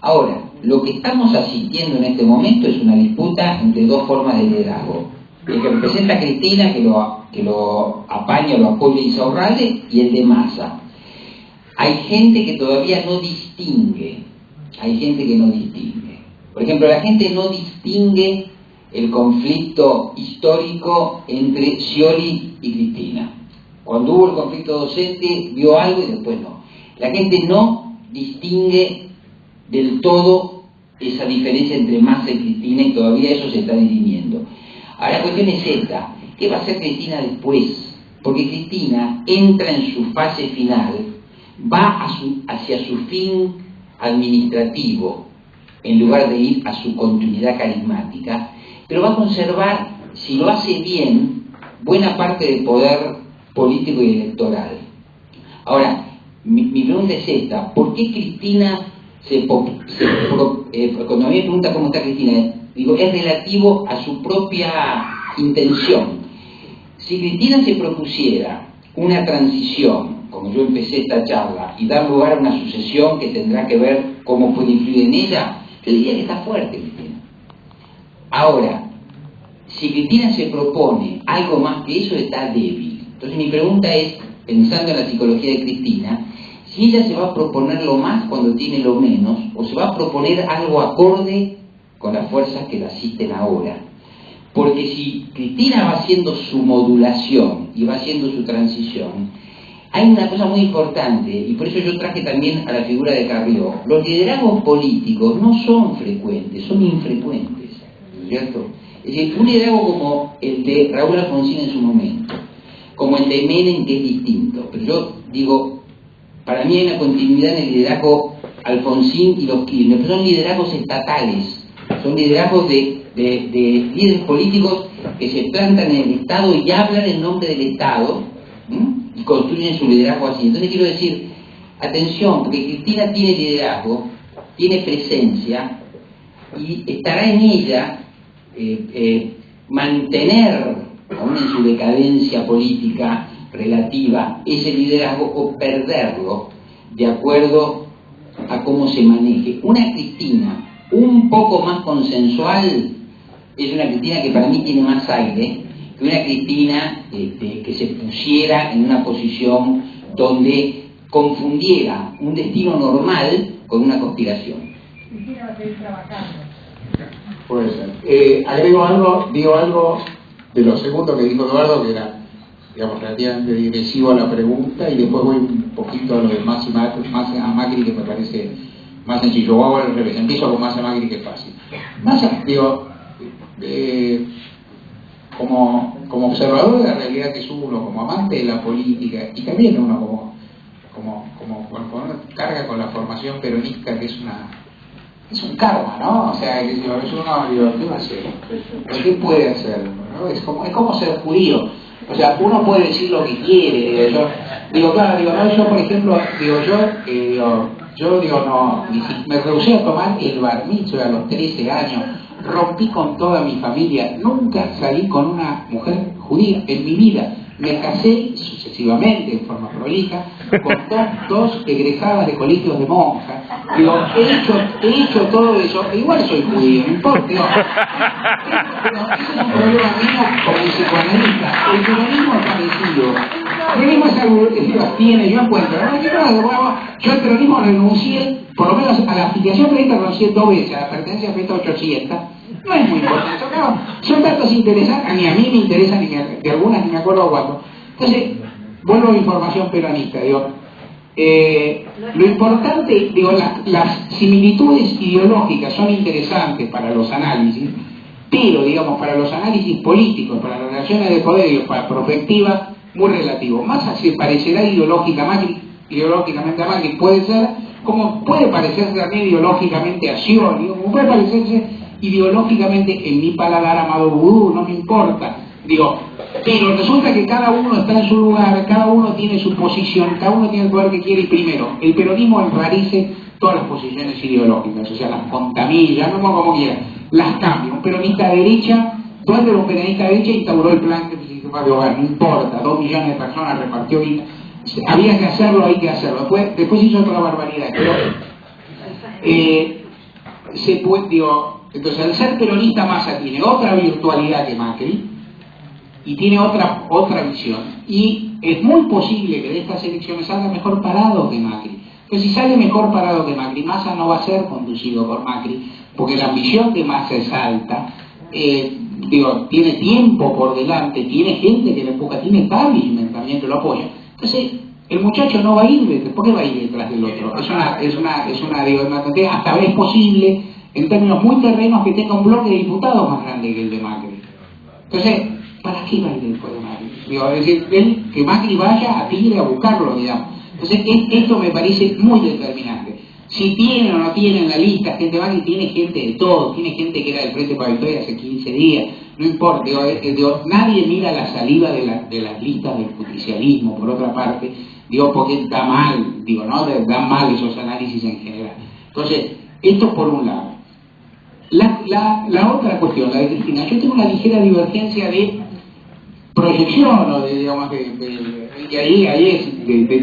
Ahora, lo que estamos asistiendo en este momento es una disputa entre dos formas de liderazgo. El que representa a Cristina, que lo apaña, lo apoya Insaurralde, y el de Massa. Hay gente que todavía no distingue. Por ejemplo, la gente no distingue el conflicto histórico entre Scioli y Cristina. Cuando hubo el conflicto docente, vio algo y después no. La gente no distingue del todo esa diferencia entre Massa y Cristina, y todavía eso se está dirimiendo. Ahora la cuestión es esta: ¿qué va a hacer Cristina después? Porque Cristina entra en su fase final va hacia su fin administrativo en lugar de ir a su continuidad carismática, pero va a conservar, si lo hace bien, buena parte del poder político y electoral. Ahora, mi pregunta es esta: ¿por qué Cristina cuando a mí me pregunta cómo está Cristina, digo, es relativo a su propia intención? Si Cristina se propusiera una transición, como yo empecé esta charla, y dar lugar a una sucesión que tendrá que ver cómo puede influir en ella, yo diría que está fuerte Cristina. Ahora, si Cristina se propone algo más que eso, está débil. Entonces mi pregunta es, pensando en la psicología de Cristina, si ella se va a proponer lo más cuando tiene lo menos, o se va a proponer algo acorde con las fuerzas que la asisten ahora. Porque si Cristina va haciendo su modulación y va haciendo su transición, hay una cosa muy importante, y por eso yo traje también a la figura de Carrió. Los liderazgos políticos no son frecuentes, son infrecuentes, ¿no es cierto? Es decir, un liderazgo como el de Raúl Alfonsín en su momento, como el de Menem, que es distinto, pero yo digo, para mí hay una continuidad en el liderazgo Alfonsín y los Kirchner, pero son liderazgos estatales, son liderazgos de líderes políticos que se plantan en el Estado y hablan en nombre del Estado, y construyen su liderazgo así. Entonces quiero decir, atención, porque Cristina tiene liderazgo, tiene presencia, y estará en ella mantener, aún en su decadencia política relativa, ese liderazgo o perderlo de acuerdo a cómo se maneje. Una Cristina un poco más consensual es una Cristina que para mí tiene más aire que una Cristina que se pusiera en una posición donde confundiera un destino normal con una conspiración. Cristina va a seguir trabajando. Puede ser. Digo algo de lo segundo que dijo Eduardo, que era, digamos, relativamente digresivo a la pregunta, y después voy un poquito a lo de más a Macri, que me parece más sencillo. O hago al revés, empiezo con más a Macri, que es fácil. Como observador de la realidad que es uno, como amante de la política, y también uno como carga con la formación peronista, que es un karma, ¿no? O sea, es uno, digo, ¿qué va a hacer? ¿Qué puede hacer? ¿No? Es como ser judío. O sea, uno puede decir lo que quiere. Yo por ejemplo, me rehusé a tomar el bar mitzvah a los 13 años, rompí con toda mi familia, nunca salí con una mujer judía en mi vida. Me casé sucesivamente, en forma prolija, con dos egresadas de colegios de monjas. Digo, he hecho todo eso, igual soy judío, no importa. Ese es un problema mío como psicoanalista. El peronismo es parecido. El peronismo es algo que tiene, yo encuentro. Yo al peronismo renuncié, por lo menos a la afiliación peronista renuncié 2 veces, a la pertenencia a Festa 800. No es muy importante, son datos interesantes, ni a mí me interesan, ni de algunas ni me acuerdo cuándo. Entonces, vuelvo a la información peronista, lo importante, las similitudes ideológicas son interesantes para los análisis, pero, para los análisis políticos, para las relaciones de poder y para perspectivas, muy relativo. Más se parecerá ideológicamente a Macri, puede ser, como puede parecerse también ideológicamente a Scioli, como puede parecerse ideológicamente en mi paladar Amado Vudú, no me importa, pero resulta que cada uno está en su lugar, cada uno tiene su posición, cada uno tiene el poder que quiere, y primero, el peronismo enrarece todas las posiciones ideológicas, o sea, las contamilla, como quiera, las cambia. Un peronista de derecha, duende de un peronista de derecha, instauró el plan del sistema de hogar, no importa, 2 millones de personas repartió guita, había que hacerlo, hay que hacerlo, después hizo otra barbaridad, pero se puede, entonces, al ser peronista, Massa tiene otra virtualidad que Macri y tiene otra visión. Y es muy posible que de estas elecciones salga mejor parado que Macri. Entonces, si sale mejor parado que Macri, Massa no va a ser conducido por Macri, porque la ambición de Massa es alta. Tiene tiempo por delante, tiene gente que le empuja, tiene establishment también que lo apoya. Entonces, el muchacho no va a ir, ¿por qué va a ir detrás del otro? Es una hasta vez posible, en términos muy terrenos, que tenga un bloque de diputados más grande que el de Macri. Entonces, ¿para qué va a ir después de Macri? Es decir, que Macri vaya a Tigre a buscarlo, Entonces, esto me parece muy determinante. Si tienen o no tienen la lista, gente más que tiene gente de todo, tiene gente que era del Frente para la Victoria hace 15 días, no importa, nadie mira la saliva de las listas del justicialismo, por otra parte, porque da mal, ¿no? Dan mal esos análisis en general. Entonces, esto por un lado. La otra cuestión, la de Cristina, yo tengo una ligera divergencia de proyección o de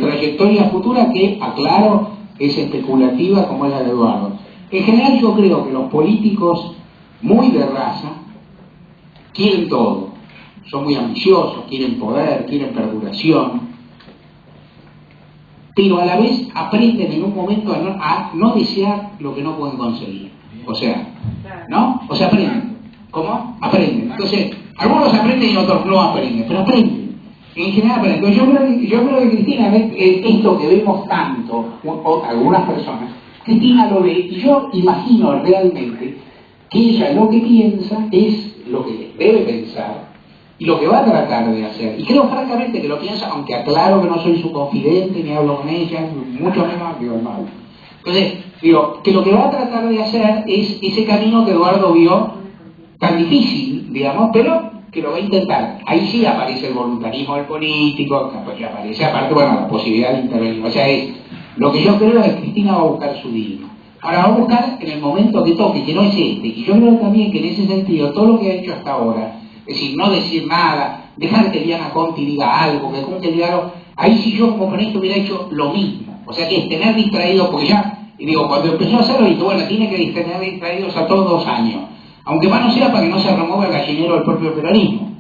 trayectoria futura que, aclaro, es especulativa como es la de Eduardo. En general yo creo que los políticos muy de raza quieren todo, son muy ambiciosos, quieren poder, quieren perduración, pero a la vez aprenden en un momento a no desear lo que no pueden conseguir. O sea, ¿no? O sea, aprenden. ¿Cómo? Aprenden. Entonces, algunos aprenden y otros no aprenden, pero aprenden. En general aprenden. Entonces, yo creo que Cristina, esto que vemos tanto, algunas personas, Cristina lo ve, y yo imagino realmente que ella lo que piensa es lo que debe pensar y lo que va a tratar de hacer. Y creo francamente que lo piensa, aunque aclaro que no soy su confidente, ni hablo con ella, mucho menos digo mal. Entonces, que lo que va a tratar de hacer es ese camino que Eduardo vio tan difícil, pero que lo va a intentar. Ahí sí aparece el voluntarismo del político, que aparece aparte, la posibilidad de intervenir. O sea, lo que yo creo es que Cristina va a buscar su digno. Ahora va a buscar en el momento que toque, que no es este. Y yo creo también que en ese sentido, todo lo que ha hecho hasta ahora, es decir, no decir nada, dejar que Diana Conti diga algo, que Conti diga algo, ahí sí yo como ponente hubiera hecho lo mismo. O sea, que es tener distraído, porque ya, cuando empezó a hacerlo, tiene que tener distraídos a todos 2 años. Aunque más no sea para que no se remueva el gallinero del propio peronismo.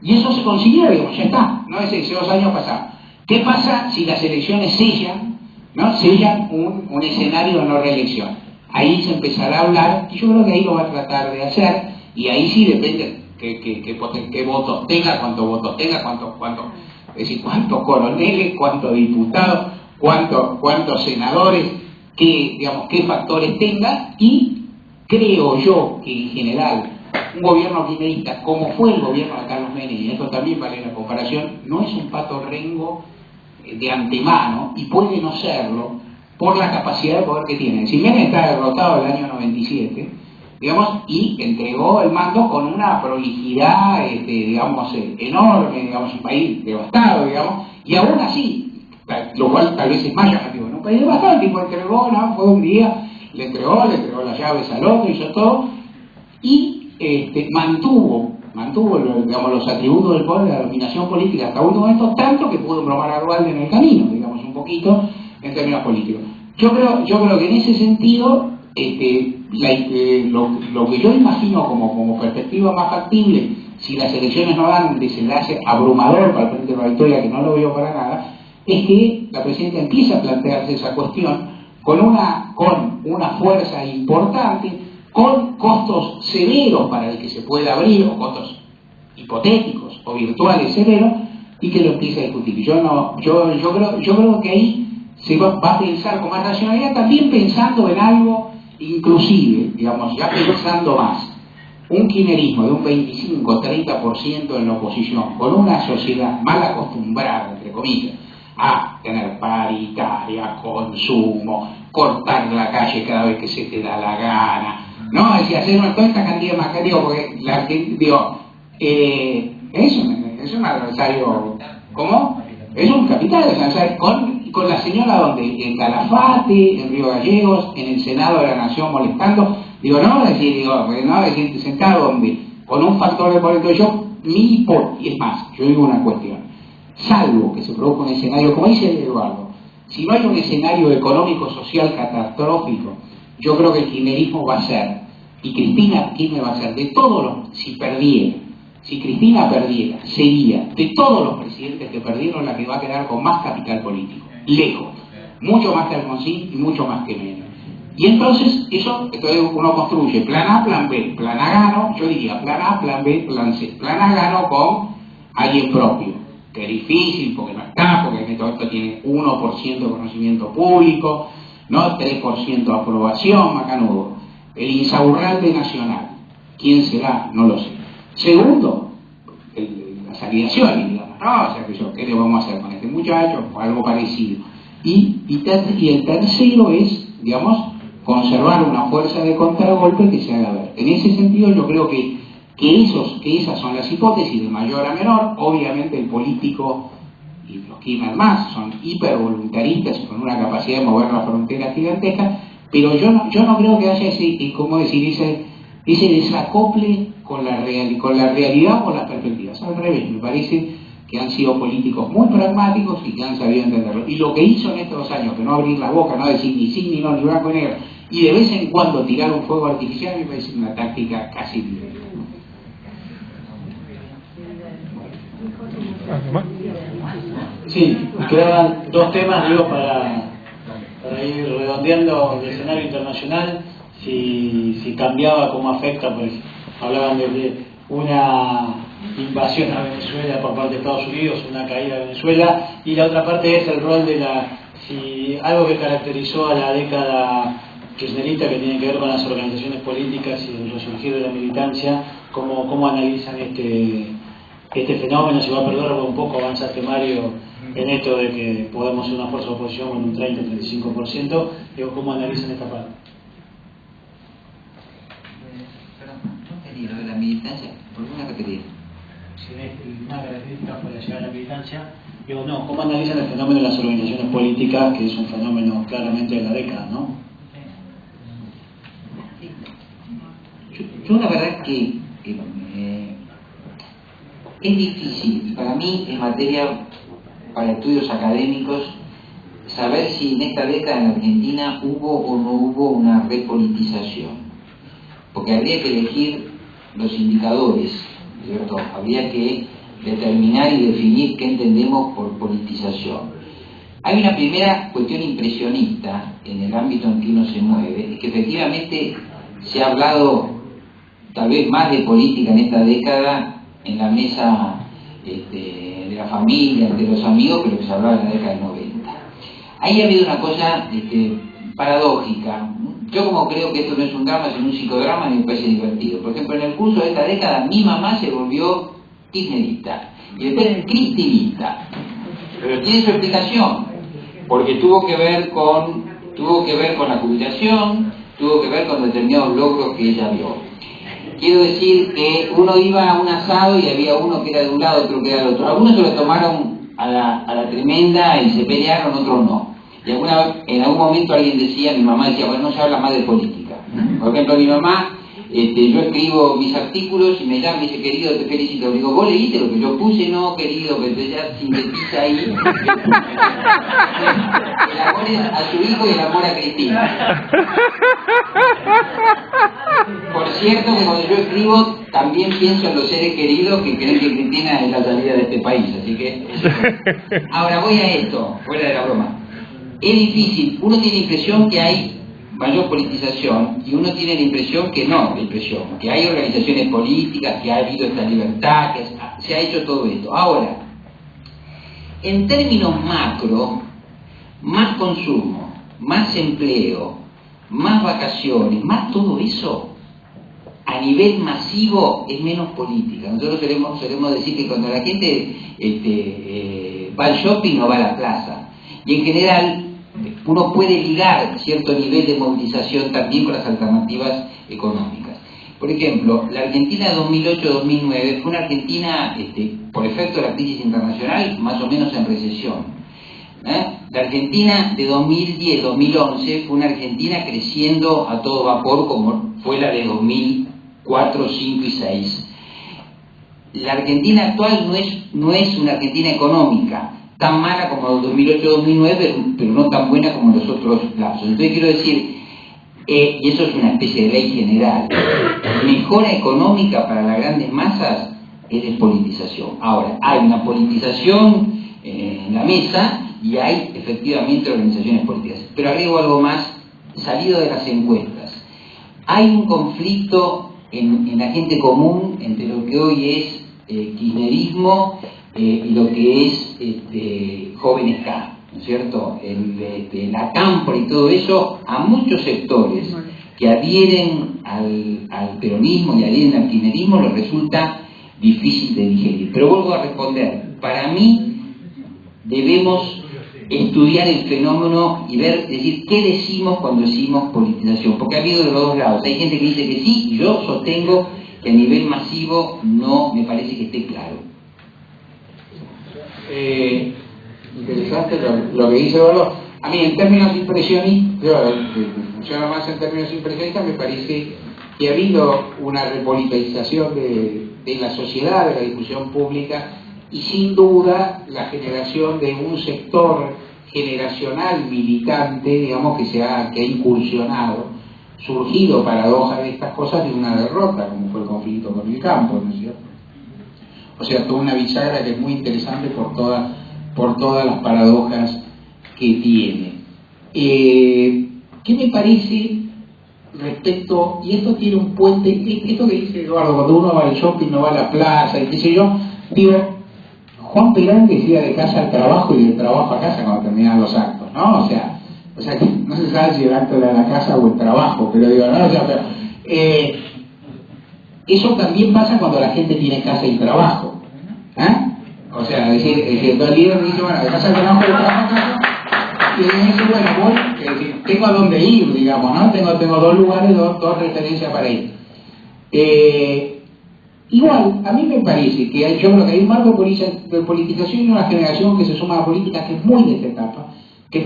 Y eso se consiguió, ya está, no es ese 2 años pasados. ¿Qué pasa si las elecciones sellan un escenario de no reelección? Ahí se empezará a hablar, y yo creo que ahí lo va a tratar de hacer, y ahí sí depende qué votos tenga, cuántos votos tenga, es decir, cuántos coroneles, cuántos diputados, cuántos senadores, qué factores tenga, y creo yo que en general un gobierno kirchnerista, como fue el gobierno de Carlos Menem, y esto también vale la comparación, no es un pato rengo de antemano, y puede no serlo por la capacidad de poder que tiene. Si Menem está derrotado el año 97, y entregó el mando con una prolijidad, enorme, un país devastado, y aún así, lo cual tal vez es más llamativo, un país devastado, el tipo entregó, fue un día, le entregó las llaves al otro, hizo todo, y mantuvo los atributos del poder de la dominación política hasta último momento, tanto que pudo bromar a Duhalde en el camino, un poquito en términos políticos. Yo creo que en ese sentido, lo que yo imagino como perspectiva más factible, si las elecciones no dan un desenlace abrumador para el Frente de la Victoria, que no lo veo para nada, es que la presidenta empieza a plantearse esa cuestión con una fuerza importante, con costos severos para el que se pueda abrir, o costos hipotéticos o virtuales severos, y que lo empiece a discutir. Yo creo que ahí se va a pensar con más racionalidad, también pensando en algo, inclusive, ya pensando más, un kirchnerismo de un 25-30% en la oposición, con una sociedad mal acostumbrada, entre comillas, a tener paritaria, consumo, cortar la calle cada vez que se te da la gana, es decir, hacer toda esta cantidad más, porque es un adversario, ¿cómo? Es un capital, con la señora donde en Calafate, en Río Gallegos, en el Senado de la Nación molestando, sentado donde, con un factor de poder, y es más, yo digo una cuestión, salvo que se produzca un escenario, como dice Eduardo, si no hay un escenario económico-social catastrófico, yo creo que el kirchnerismo va a ser, y Cristina Kirchner va a ser, de todos los, si Cristina perdiera, sería, de todos los presidentes que perdieron, la que va a quedar con más capital político, lejos, mucho más que Alfonsín y mucho más que Menem. Y entonces, entonces uno construye plan A, plan B, plan A gano, yo diría plan A, plan B, plan C, plan A gano con alguien propio, que es difícil porque no está, porque todo esto tiene 1% de conocimiento público, 3% de aprobación, macanudo. El insaurralde nacional, ¿quién será? No lo sé. Segundo, las alineaciones, ¿qué le vamos a hacer con este muchacho? O algo parecido. y el tercero es, digamos, conservar una fuerza de contragolpe que se haga ver. En ese sentido yo creo que esas son las hipótesis de mayor a menor. Obviamente el político y los Kirchner más son hipervoluntaristas con una capacidad de mover la frontera gigantesca, pero yo no creo que haya ese desacople con la realidad o las perspectivas. Al revés, me parece que han sido políticos muy pragmáticos y que han sabido entenderlo. Y lo que hizo en estos 2 años, que no abrir la boca, no decir ni sí, ni no, ni blanco, ni negro, y de vez en cuando tirar un fuego artificial, me parece una táctica casi directa. Sí, me quedaban 2 temas, digo, para ir redondeando el escenario internacional, si cambiaba, cómo afecta, pues hablaban de una invasión a Venezuela por parte de Estados Unidos, una caída de Venezuela, y la otra parte es el rol de si algo que caracterizó a la década kirchnerista, que tiene que ver con las organizaciones políticas y el resurgir de la militancia, cómo analizan este fenómeno, si va a perder un poco, avanzaste Mario, en esto de que podemos ser una fuerza de oposición con un 30-35%, digo, ¿cómo analizan esta parte? Lo de la militancia, ¿por qué me repetir? Si es una característica para llegar a la militancia, digo, no, ¿cómo analizan el fenómeno de las organizaciones políticas, que es un fenómeno claramente de la década, ¿no? Yo la verdad que es difícil, y para mí es materia para estudios académicos, saber si en esta década en Argentina hubo o no hubo una repolitización. Porque habría que elegir los indicadores, ¿cierto? Habría que determinar y definir qué entendemos por politización. Hay una primera cuestión impresionista en el ámbito en que uno se mueve, es que efectivamente se ha hablado tal vez más de política en esta década en la mesa de la familia, entre los amigos, pero que se hablaba en la década del 90. Ahí ha habido una cosa paradójica. Yo como creo que esto no es un drama, sino un psicodrama, me parece divertido. Por ejemplo, en el curso de esta década, mi mamá se volvió kirchnerista y después cristinista. Pero tiene su explicación, porque tuvo que ver con la jubilación, tuvo que ver con determinados logros que ella vio. Quiero decir que uno iba a un asado y había uno que era de un lado, otro que era del otro. Algunos se lo tomaron a la tremenda y se pelearon, otros no. Y en algún momento alguien decía, mi mamá decía, bueno, no se habla más de política. Por ejemplo, mi mamá, yo escribo mis artículos y me llama y me dice, querido, te felicito. Le digo, ¿vos leíste lo que yo puse? No, querido, pero ya sintetiza ahí. El amor es a su hijo y el amor a Cristina. Por cierto que cuando yo escribo también pienso en los seres queridos que creen que Cristina es la salida de este país, así que... Ahora voy a esto, fuera de la broma. Es difícil, uno tiene la impresión que hay mayor politización y uno tiene la impresión que no, que hay organizaciones políticas, que ha habido esta libertad, que se ha hecho todo esto. Ahora, en términos macro, más consumo, más empleo, más vacaciones, más todo eso, a nivel masivo es menos política. Nosotros solemos decir que cuando la gente va al shopping no va a la plaza. Y en general uno puede ligar cierto nivel de movilización también con las alternativas económicas. Por ejemplo, la Argentina de 2008-2009 fue una Argentina, por efecto de la crisis internacional, más o menos en recesión. La Argentina de 2010-2011 fue una Argentina creciendo a todo vapor como fue la de 2004, 2005 y 2006. La Argentina actual no es una Argentina económica, tan mala como 2008-2009, pero no tan buena como los otros lapsos. Entonces quiero decir, y eso es una especie de ley general, mejora económica para las grandes masas es despolitización. Ahora, hay una politización en la mesa y hay efectivamente organizaciones políticas. Pero agrego algo más, salido de las encuestas. Hay un conflicto en la gente común entre lo que hoy es kirchnerismo y lo que es jóvenes K, ¿no es cierto? La cámpora y todo eso, a muchos sectores que adhieren al peronismo y adhieren al kirchnerismo les resulta difícil de digerir. Pero vuelvo a responder, para mí debemos estudiar el fenómeno y ver, decir, qué decimos cuando decimos politización, porque ha habido de los dos lados. Hay gente que dice que sí, y yo sostengo que a nivel masivo no me parece que esté claro. Interesante lo que dice Eduardo. A mí, en términos impresionistas, yo funciona más en términos impresionistas, me parece que ha habido una repolitización de la sociedad, de la discusión pública, y sin duda la generación de un sector generacional militante, digamos, que ha incursionado, surgido, paradoja de estas cosas, de una derrota, como fue el conflicto con el campo, ¿no es cierto? O sea, toda una bisagra que es muy interesante por todas las paradojas que tiene. ¿Qué me parece respecto, y esto tiene un puente, esto que dice Eduardo, cuando uno va al shopping, no va a la plaza, y qué sé yo, digo, Juan Perón decía de casa al trabajo y del trabajo a casa cuando terminaban los actos, ¿no? O sea que no se sabe si el acto era la casa o el trabajo, pero digo, no, o sea, pero, eso también pasa cuando la gente tiene casa y trabajo, o sea, es decir, el líder dice, bueno, de casa al trabajo, de trabajo a casa, y dice, bueno, voy, tengo a dónde ir, digamos, ¿no? Tengo dos lugares, dos referencias para ir. Igual, a mí me parece que yo creo que hay un marco de politización y una generación que se suma a la política que es muy de esta etapa, que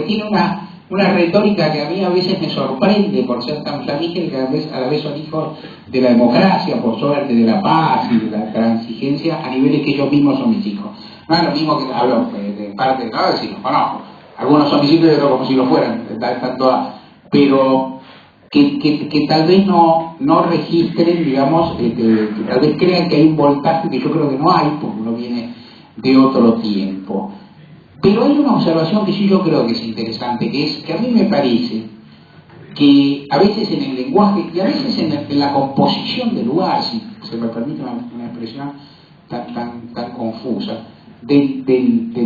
tiene una retórica que a mí a veces me sorprende por ser tan flamígera, que a la vez son hijos de la democracia, por suerte, de la paz y de la transigencia a niveles que ellos mismos son mis hijos. No es lo mismo que hablo de parte de cada, si los conozco. Algunos son mis hijos y otros como si lo fueran, están todas, pero que tal vez no registren, digamos, que tal vez crean que hay un voltaje que yo creo que no hay, porque uno viene de otro tiempo. Pero hay una observación que sí yo creo que es interesante, que es que a mí me parece que a veces en el lenguaje y a veces en la composición del lugar, si se me permite una expresión tan confusa, del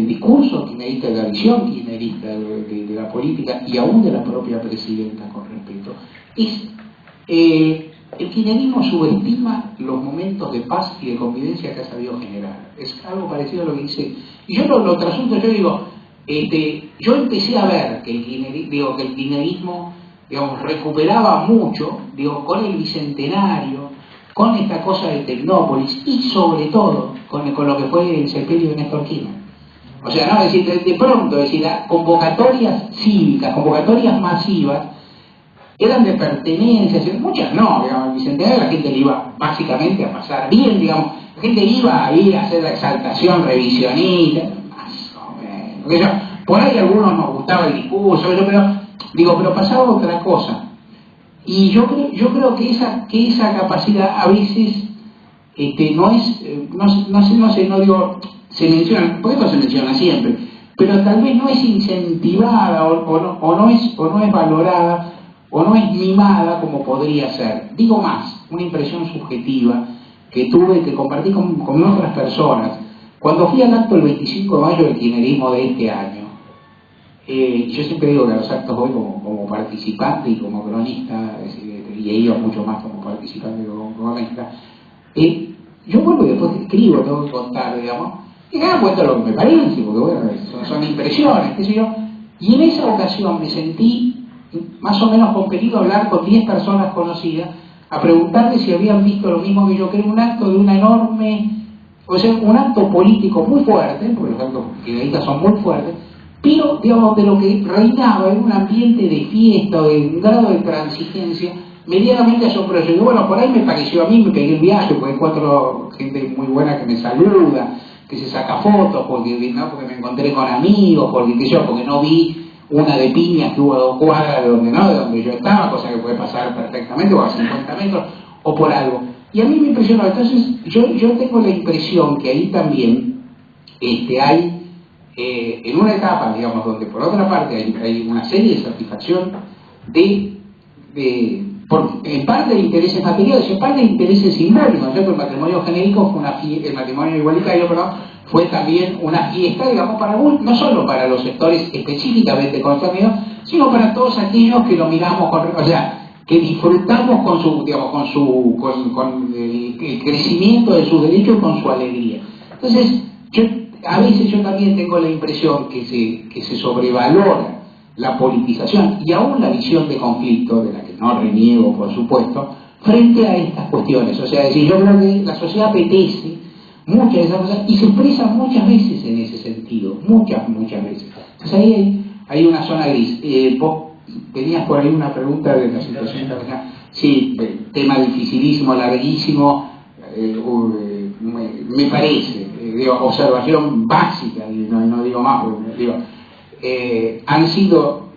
discurso kirchnerista, de la visión kirchnerista de la política y aún de la propia presidenta con respeto, el kirchnerismo subestima los momentos de paz y de convivencia que ha sabido generar. Es algo parecido a lo que dice. Y yo lo trasunto, yo digo, yo empecé a ver que el kirchnerismo, digamos, recuperaba mucho, con el bicentenario, con esta cosa de Tecnópolis y sobre todo con lo que fue el sepelio de Néstor Kirchner. O sea, no, es decir, de pronto, es decir, convocatorias cívicas, convocatorias masivas, eran de pertenencia, muchas no, digamos, el bicentenario la gente le iba básicamente a pasar bien, digamos, la gente iba ahí a hacer la exaltación revisionista, más o menos, por ahí a algunos nos gustaba el discurso, pero pasaba otra cosa. Y yo creo que esa capacidad a veces no digo, se menciona, porque esto se menciona siempre, pero tal vez no es incentivada o no es valorada o no es mimada como podría ser. Digo más, una impresión subjetiva que tuve, que compartí con otras personas. Cuando fui al acto el 25 de mayo del kirchnerismo de este año, yo siempre digo que a los actos voy como participante y como cronista, y he ido mucho más como participante que como cronista. Yo vuelvo y después escribo, tengo que contar, digamos, y cada cuento lo que me parece, porque bueno, son impresiones, qué sé yo. Y en esa ocasión me sentí más o menos compelido a hablar con 10 personas conocidas, a preguntarles si habían visto lo mismo que yo, que era un acto de una enorme, o sea, un acto político muy fuerte, porque los actos kirchneristas son muy fuertes, pero, digamos, de lo que reinaba en un ambiente de fiesta o de un grado de transigencia medianamente asombroso. Y bueno, por ahí me pareció, a mí me pegué el viaje, porque encuentro gente muy buena que me saluda, que se saca fotos, porque me encontré con amigos, porque no vi una de Piñas que hubo a 2 cuadras de donde yo estaba, cosa que puede pasar perfectamente, o a 50 metros, o por algo. Y a mí me impresionó. Entonces, yo tengo la impresión que ahí también hay, en una etapa, digamos, donde por otra parte hay una serie de satisfacción en parte de intereses materiales y en parte de intereses simbólicos, ¿no? El matrimonio genérico fue el matrimonio igualitario, fue también una fiesta, digamos, no solo para los sectores específicamente concernidos, sino para todos aquellos que lo miramos que disfrutamos con el crecimiento de sus derechos y con su alegría. Entonces, a veces yo también tengo la impresión que se sobrevalora la politización y aún la visión de conflicto, de la que no reniego por supuesto, frente a estas cuestiones. O sea, es decir, yo creo que la sociedad apetece muchas de esas cosas y se expresa muchas veces en ese sentido, muchas veces. Entonces ahí hay una zona gris. Vos tenías por ahí una pregunta de la situación internacional. Sí, tema dificilísimo, larguísimo, me parece, observación básica, no digo más, porque han sido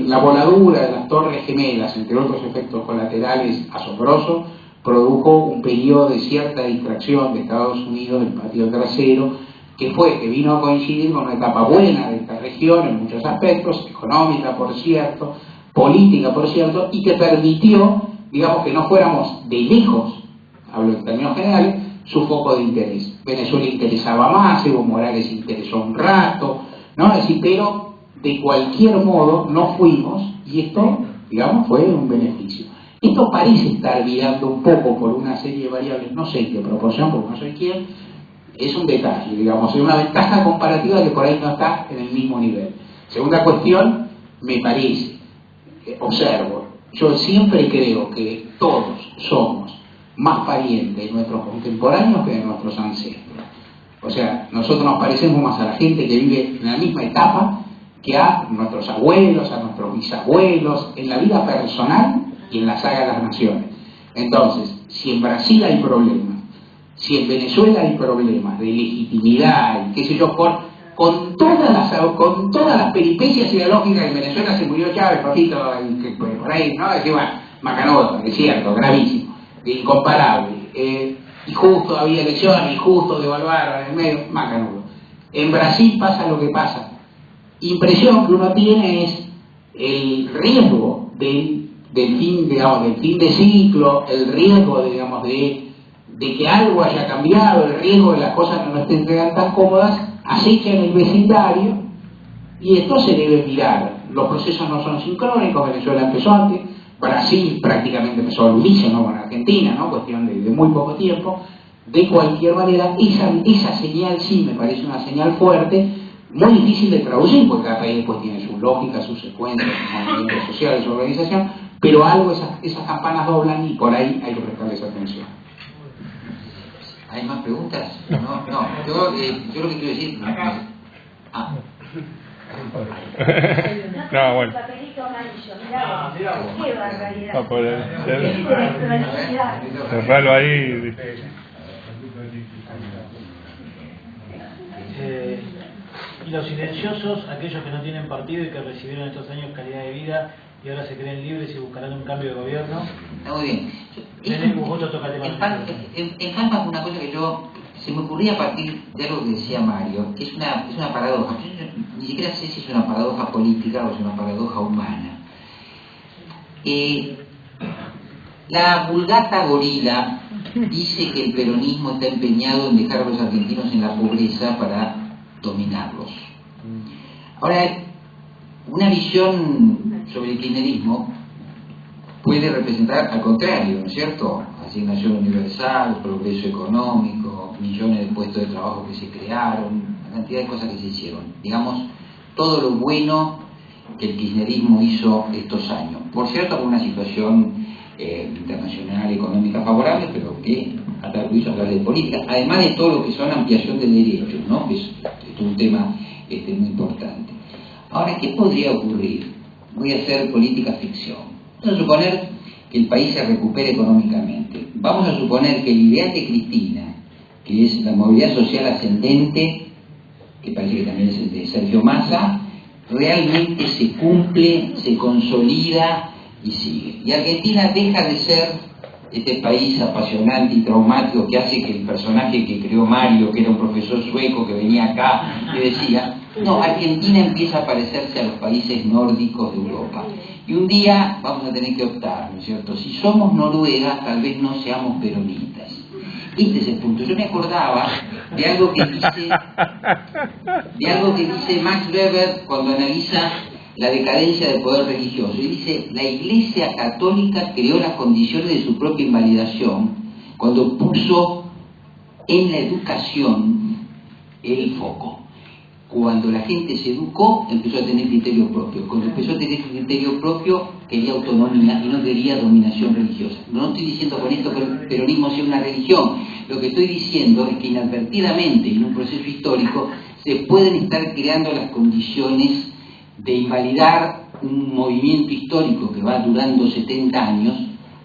la voladura de las Torres Gemelas, entre otros efectos colaterales asombrosos, produjo un periodo de cierta distracción de Estados Unidos del patio trasero, que vino a coincidir con una etapa buena de esta región en muchos aspectos, económica por cierto, política por cierto, y que permitió, digamos, que no fuéramos de lejos, hablo en términos generales, su foco de interés. Venezuela interesaba más, Evo Morales interesó un rato, ¿no? Es decir, pero de cualquier modo no fuimos, y esto, digamos, fue un beneficio. Esto parece estar virando un poco por una serie de variables, no sé en qué proporción, porque no soy quién, es un detalle, digamos, es una ventaja comparativa que por ahí no está en el mismo nivel. Segunda cuestión, me parece, observo, yo siempre creo que todos somos más parientes de nuestros contemporáneos que de nuestros ancestros. O sea, nosotros nos parecemos más a la gente que vive en la misma etapa que a nuestros abuelos, a nuestros bisabuelos, en la vida personal y en la saga de las naciones. Entonces, si en Brasil hay problemas, si en Venezuela hay problemas de legitimidad y qué sé yo, con todas las peripecias ideológicas, en Venezuela se murió Chávez, papito, por ahí, ¿no? Decía, bueno, macanudo, es cierto, gravísimo, incomparable, y justo había elecciones, y justo devaluaron en el medio, macanudo. En Brasil pasa lo que pasa. Impresión que uno tiene es el riesgo del fin de ciclo, el riesgo, digamos, de que algo haya cambiado, el riesgo de las cosas no estén tan cómodas, acecha en el vecindario, y esto se debe mirar. Los procesos no son sincrónicos, Venezuela empezó antes, Brasil prácticamente empezó al unísono con Argentina, ¿no? Cuestión de muy poco tiempo. De cualquier manera, esa señal sí me parece una señal fuerte, muy difícil de traducir, porque cada país después tiene su lógica, sus secuencias, sus movimientos sociales, su organización, pero algo esas campanas doblan y por ahí hay que prestarles atención. ¿Hay más preguntas? No. Yo lo que quiero decir... No, bueno. Papelito amarillo, mirá, qué barbaridad. Va por el... Electricidad. Cerralo ahí. Y los silenciosos, aquellos que no tienen partido y que recibieron estos años calidad de vida y ahora se creen libres y buscarán un cambio de gobierno. Está muy bien. En Calma una cosa que se me ocurría a partir de algo que decía Mario, que es una paradoja. Yo ni siquiera sé si es una paradoja política o es una paradoja humana. La vulgata gorila dice que el peronismo está empeñado en dejar a los argentinos en la pobreza para dominarlos. Ahora, una visión sobre el kirchnerismo puede representar al contrario, ¿no es cierto? Asignación universal, progreso económico, millones de puestos de trabajo que se crearon, una cantidad de cosas que se hicieron. Digamos, todo lo bueno que el kirchnerismo hizo estos años. Por cierto, con una situación internacional, económica favorable, pero que lo hizo a través de política, además de todo lo que son ampliación de derechos, ¿no? Es un tema muy importante. Ahora, ¿qué podría ocurrir? Voy a hacer política ficción. Vamos a suponer que el país se recupere económicamente. Vamos a suponer que el ideal de Cristina, que es la movilidad social ascendente, que parece que también es el de Sergio Massa, realmente se cumple, se consolida y sigue. Y Argentina deja de ser este país apasionante y traumático que hace que el personaje que creó Mario, que era un profesor sueco que venía acá, que decía, no, Argentina empieza a parecerse a los países nórdicos de Europa. Y un día vamos a tener que optar, ¿no es cierto? Si somos Noruega, tal vez no seamos peronistas. Este es el punto. Yo me acordaba de algo que dice Max Weber cuando analiza la decadencia del poder religioso. Y dice, la Iglesia Católica creó las condiciones de su propia invalidación cuando puso en la educación el foco. Cuando la gente se educó, empezó a tener criterio propio. Cuando empezó a tener criterio propio, quería autonomía y no quería dominación religiosa. No estoy diciendo con esto que el peronismo sea una religión. Lo que estoy diciendo es que inadvertidamente, en un proceso histórico, se pueden estar creando las condiciones de invalidar un movimiento histórico que va durando 70 años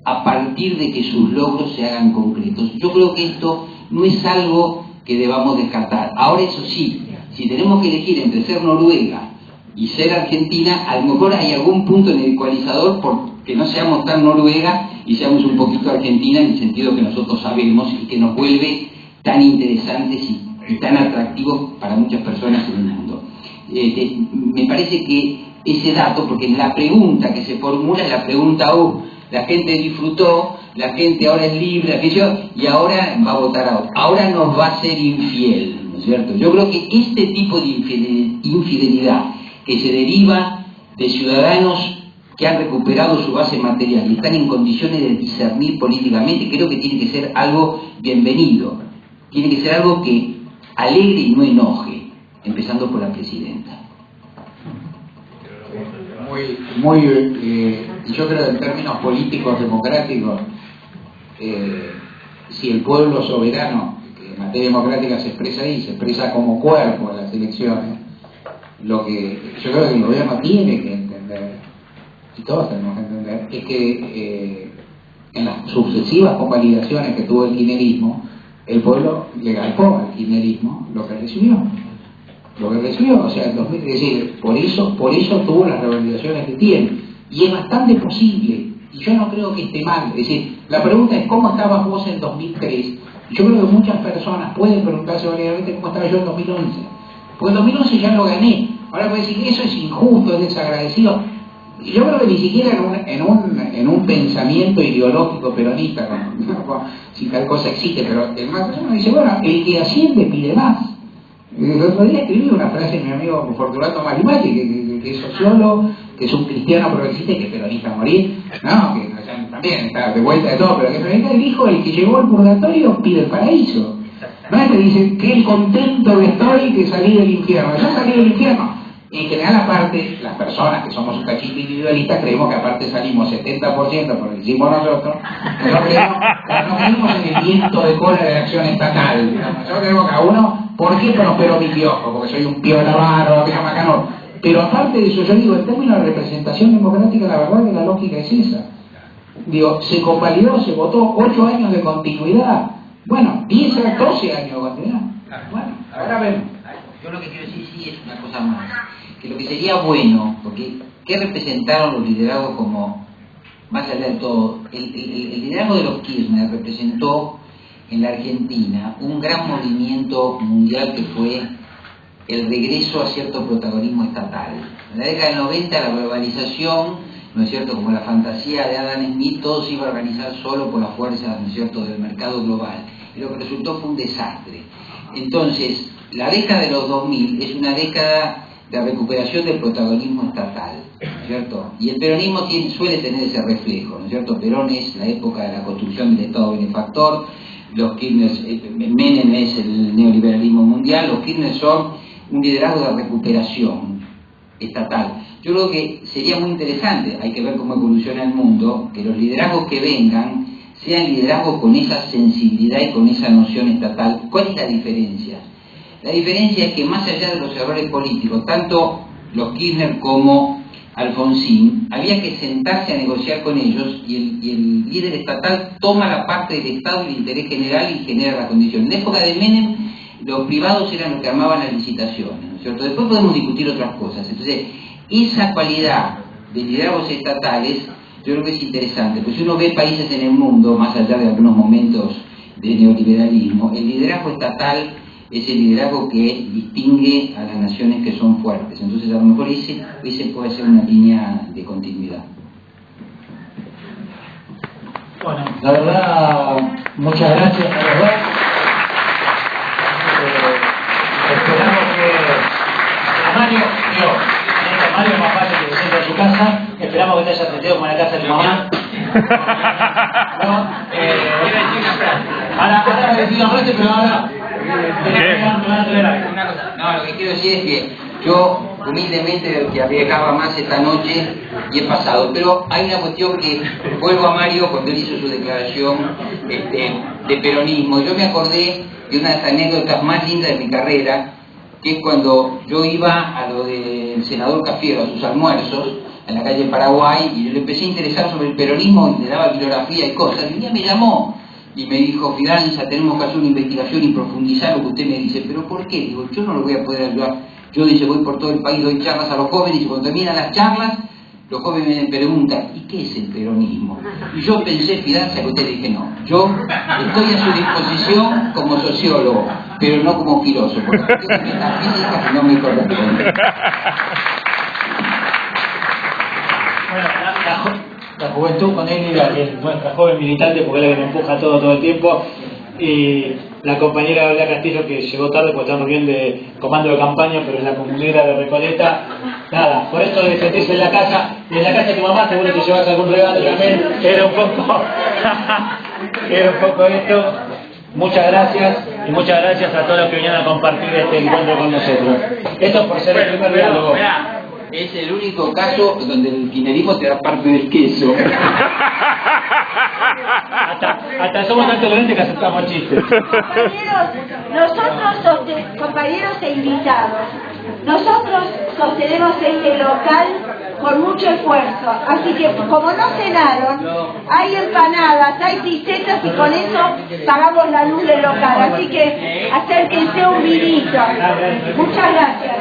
a partir de que sus logros se hagan concretos. Yo creo que esto no es algo que debamos descartar. Ahora, eso sí, si tenemos que elegir entre ser Noruega y ser Argentina, a lo mejor hay algún punto en el ecualizador porque no seamos tan Noruega y seamos un poquito Argentina, en el sentido que nosotros sabemos y que nos vuelve tan interesantes y tan atractivos para muchas personas en el mundo. Me parece que ese dato, porque la pregunta que se formula es la pregunta, la gente disfrutó, la gente ahora es libre, aquello, y ahora va a votar a otro. Ahora nos va a ser infiel, ¿no es cierto? Yo creo que este tipo de infidelidad que se deriva de ciudadanos que han recuperado su base material y están en condiciones de discernir políticamente, creo que tiene que ser algo bienvenido. Tiene que ser algo que alegre y no enoje, empezando por la presidenta. Yo creo que en términos políticos democráticos, si el pueblo soberano, que en materia democrática se expresa ahí, se expresa como cuerpo en las elecciones, lo que yo creo que el gobierno tiene que entender, y todos tenemos que entender, es que en las sucesivas convalidaciones que tuvo el kirchnerismo, el pueblo le galpó al kirchnerismo lo que recibió. O sea, es decir, por eso tuvo las revalidaciones que tiene, y es bastante posible, y yo no creo que esté mal. Es decir, la pregunta es ¿cómo estabas vos en 2003? Yo creo que muchas personas pueden preguntarse validamente cómo estaba yo en 2011, porque en 2011 ya lo gané. Ahora puede decir que eso es injusto, es desagradecido. Yo creo que ni siquiera en un pensamiento ideológico peronista, si tal cosa existe, pero el más persona dice, bueno, el que asciende pide más. El otro día escribí una frase de mi amigo Fortunato Malimati, que es sociólogo, que es un cristiano progresista y que es peronista a morir, ¿no? Que también está de vuelta de todo, pero que es peronista, él dijo, el que llegó al purgatorio pide el paraíso. No es que dice, qué contento que estoy que salí del infierno. Yo salí del infierno. En general, aparte, las personas que somos un cachito individualistas creemos que aparte salimos 70% por lo que hicimos nosotros, no creemos en el viento de cola de la acción estatal. Nosotros creemos que a uno, ¿por qué prosperó mi piojo? Porque soy un piola barro, que llama Canor. Pero aparte de eso, yo digo, en términos de representación democrática, la verdad que la lógica es esa. Digo, se convalidó, se votó 8 años de continuidad. Bueno, 10 a 12 años de continuidad. Bueno, ahora vemos. Yo lo que quiero decir sí es una cosa más. Que lo que sería bueno, porque ¿qué representaron los liderazgos como, más allá de todo? El liderazgo de los Kirchner representó en la Argentina un gran movimiento mundial que fue el regreso a cierto protagonismo estatal. En la década del 90 la globalización, ¿no es cierto?, como la fantasía de Adam Smith, todo se iba a organizar solo por las fuerzas, ¿no es cierto?, del mercado global. Y lo que resultó fue un desastre. Entonces, la década de los 2000 es una década de recuperación del protagonismo estatal, ¿no es cierto? Y el peronismo suele tener ese reflejo, ¿no es cierto? Perón es la época de la construcción del Estado benefactor, los Kirchner, Menem es el neoliberalismo mundial, los Kirchner son un liderazgo de recuperación estatal. Yo creo que sería muy interesante, hay que ver cómo evoluciona el mundo, que los liderazgos que vengan sean liderazgos con esa sensibilidad y con esa noción estatal. ¿Cuál es la diferencia? La diferencia es que más allá de los errores políticos, tanto los Kirchner como Alfonsín, había que sentarse a negociar con ellos y el líder estatal toma la parte del Estado y el interés general y genera la condición. En la época de Menem, los privados eran los que armaban las licitaciones, ¿no es cierto? Después podemos discutir otras cosas. Entonces, esa cualidad de liderazgos estatales, yo creo que es interesante, porque si uno ve países en el mundo, más allá de algunos momentos de neoliberalismo, el liderazgo estatal es el liderazgo que distingue a las naciones que son fuertes. Entonces, a lo mejor ese puede ser una línea de continuidad. Bueno, la verdad, muchas gracias a los dos. Esperamos que Mario es más fácil que se sienta en su casa. Esperamos que te hayas atendido como en la casa de tu mamá. ¿No? Ahora voy a decir una frase, pero ahora Una cosa, no, lo que quiero decir es que yo humildemente que arriesgaba más esta noche y he pasado, pero hay una cuestión que vuelvo a Mario cuando él hizo su declaración de peronismo. Yo me acordé de una de las anécdotas más lindas de mi carrera, que es cuando yo iba a lo del senador Cafiero, a sus almuerzos en la calle Paraguay, y yo le empecé a interesar sobre el peronismo y le daba bibliografía y cosas, y un día me llamó y me dijo: Fidanza, tenemos que hacer una investigación y profundizar lo que usted me dice. ¿Pero por qué? Digo, yo no lo voy a poder ayudar. Yo, dice, voy por todo el país, doy charlas a los jóvenes, y cuando terminan las charlas, los jóvenes me preguntan: ¿y qué es el peronismo? Y yo pensé, Fidanza, que usted dije: no, yo estoy a su disposición como sociólogo, pero no como filósofo, porque tengo metafísica que no me corresponde. Bueno, la juventud con Elida, que es nuestra joven militante, porque es la que me empuja todo el tiempo, y la compañera Gabriela Castillo, que llegó tarde porque está en reunión de comando de campaña, pero es la comunera de Recoleta. Nada, por esto de sentirse en la casa de tu mamá, seguro que llevas algún regalo también, era un poco esto. Muchas gracias, y muchas gracias a todos los que vinieron a compartir este encuentro con nosotros. Esto por ser el primer diálogo. Es el único caso donde el kirchnerismo te da parte del queso. Hasta somos tan tolerantes que aceptamos chistes. Compañeros e invitados, nosotros sostenemos este local con mucho esfuerzo, así que como no cenaron, hay empanadas, hay pisetas, y con eso pagamos la luz del local, así que acérquense un vinito. Muchas gracias.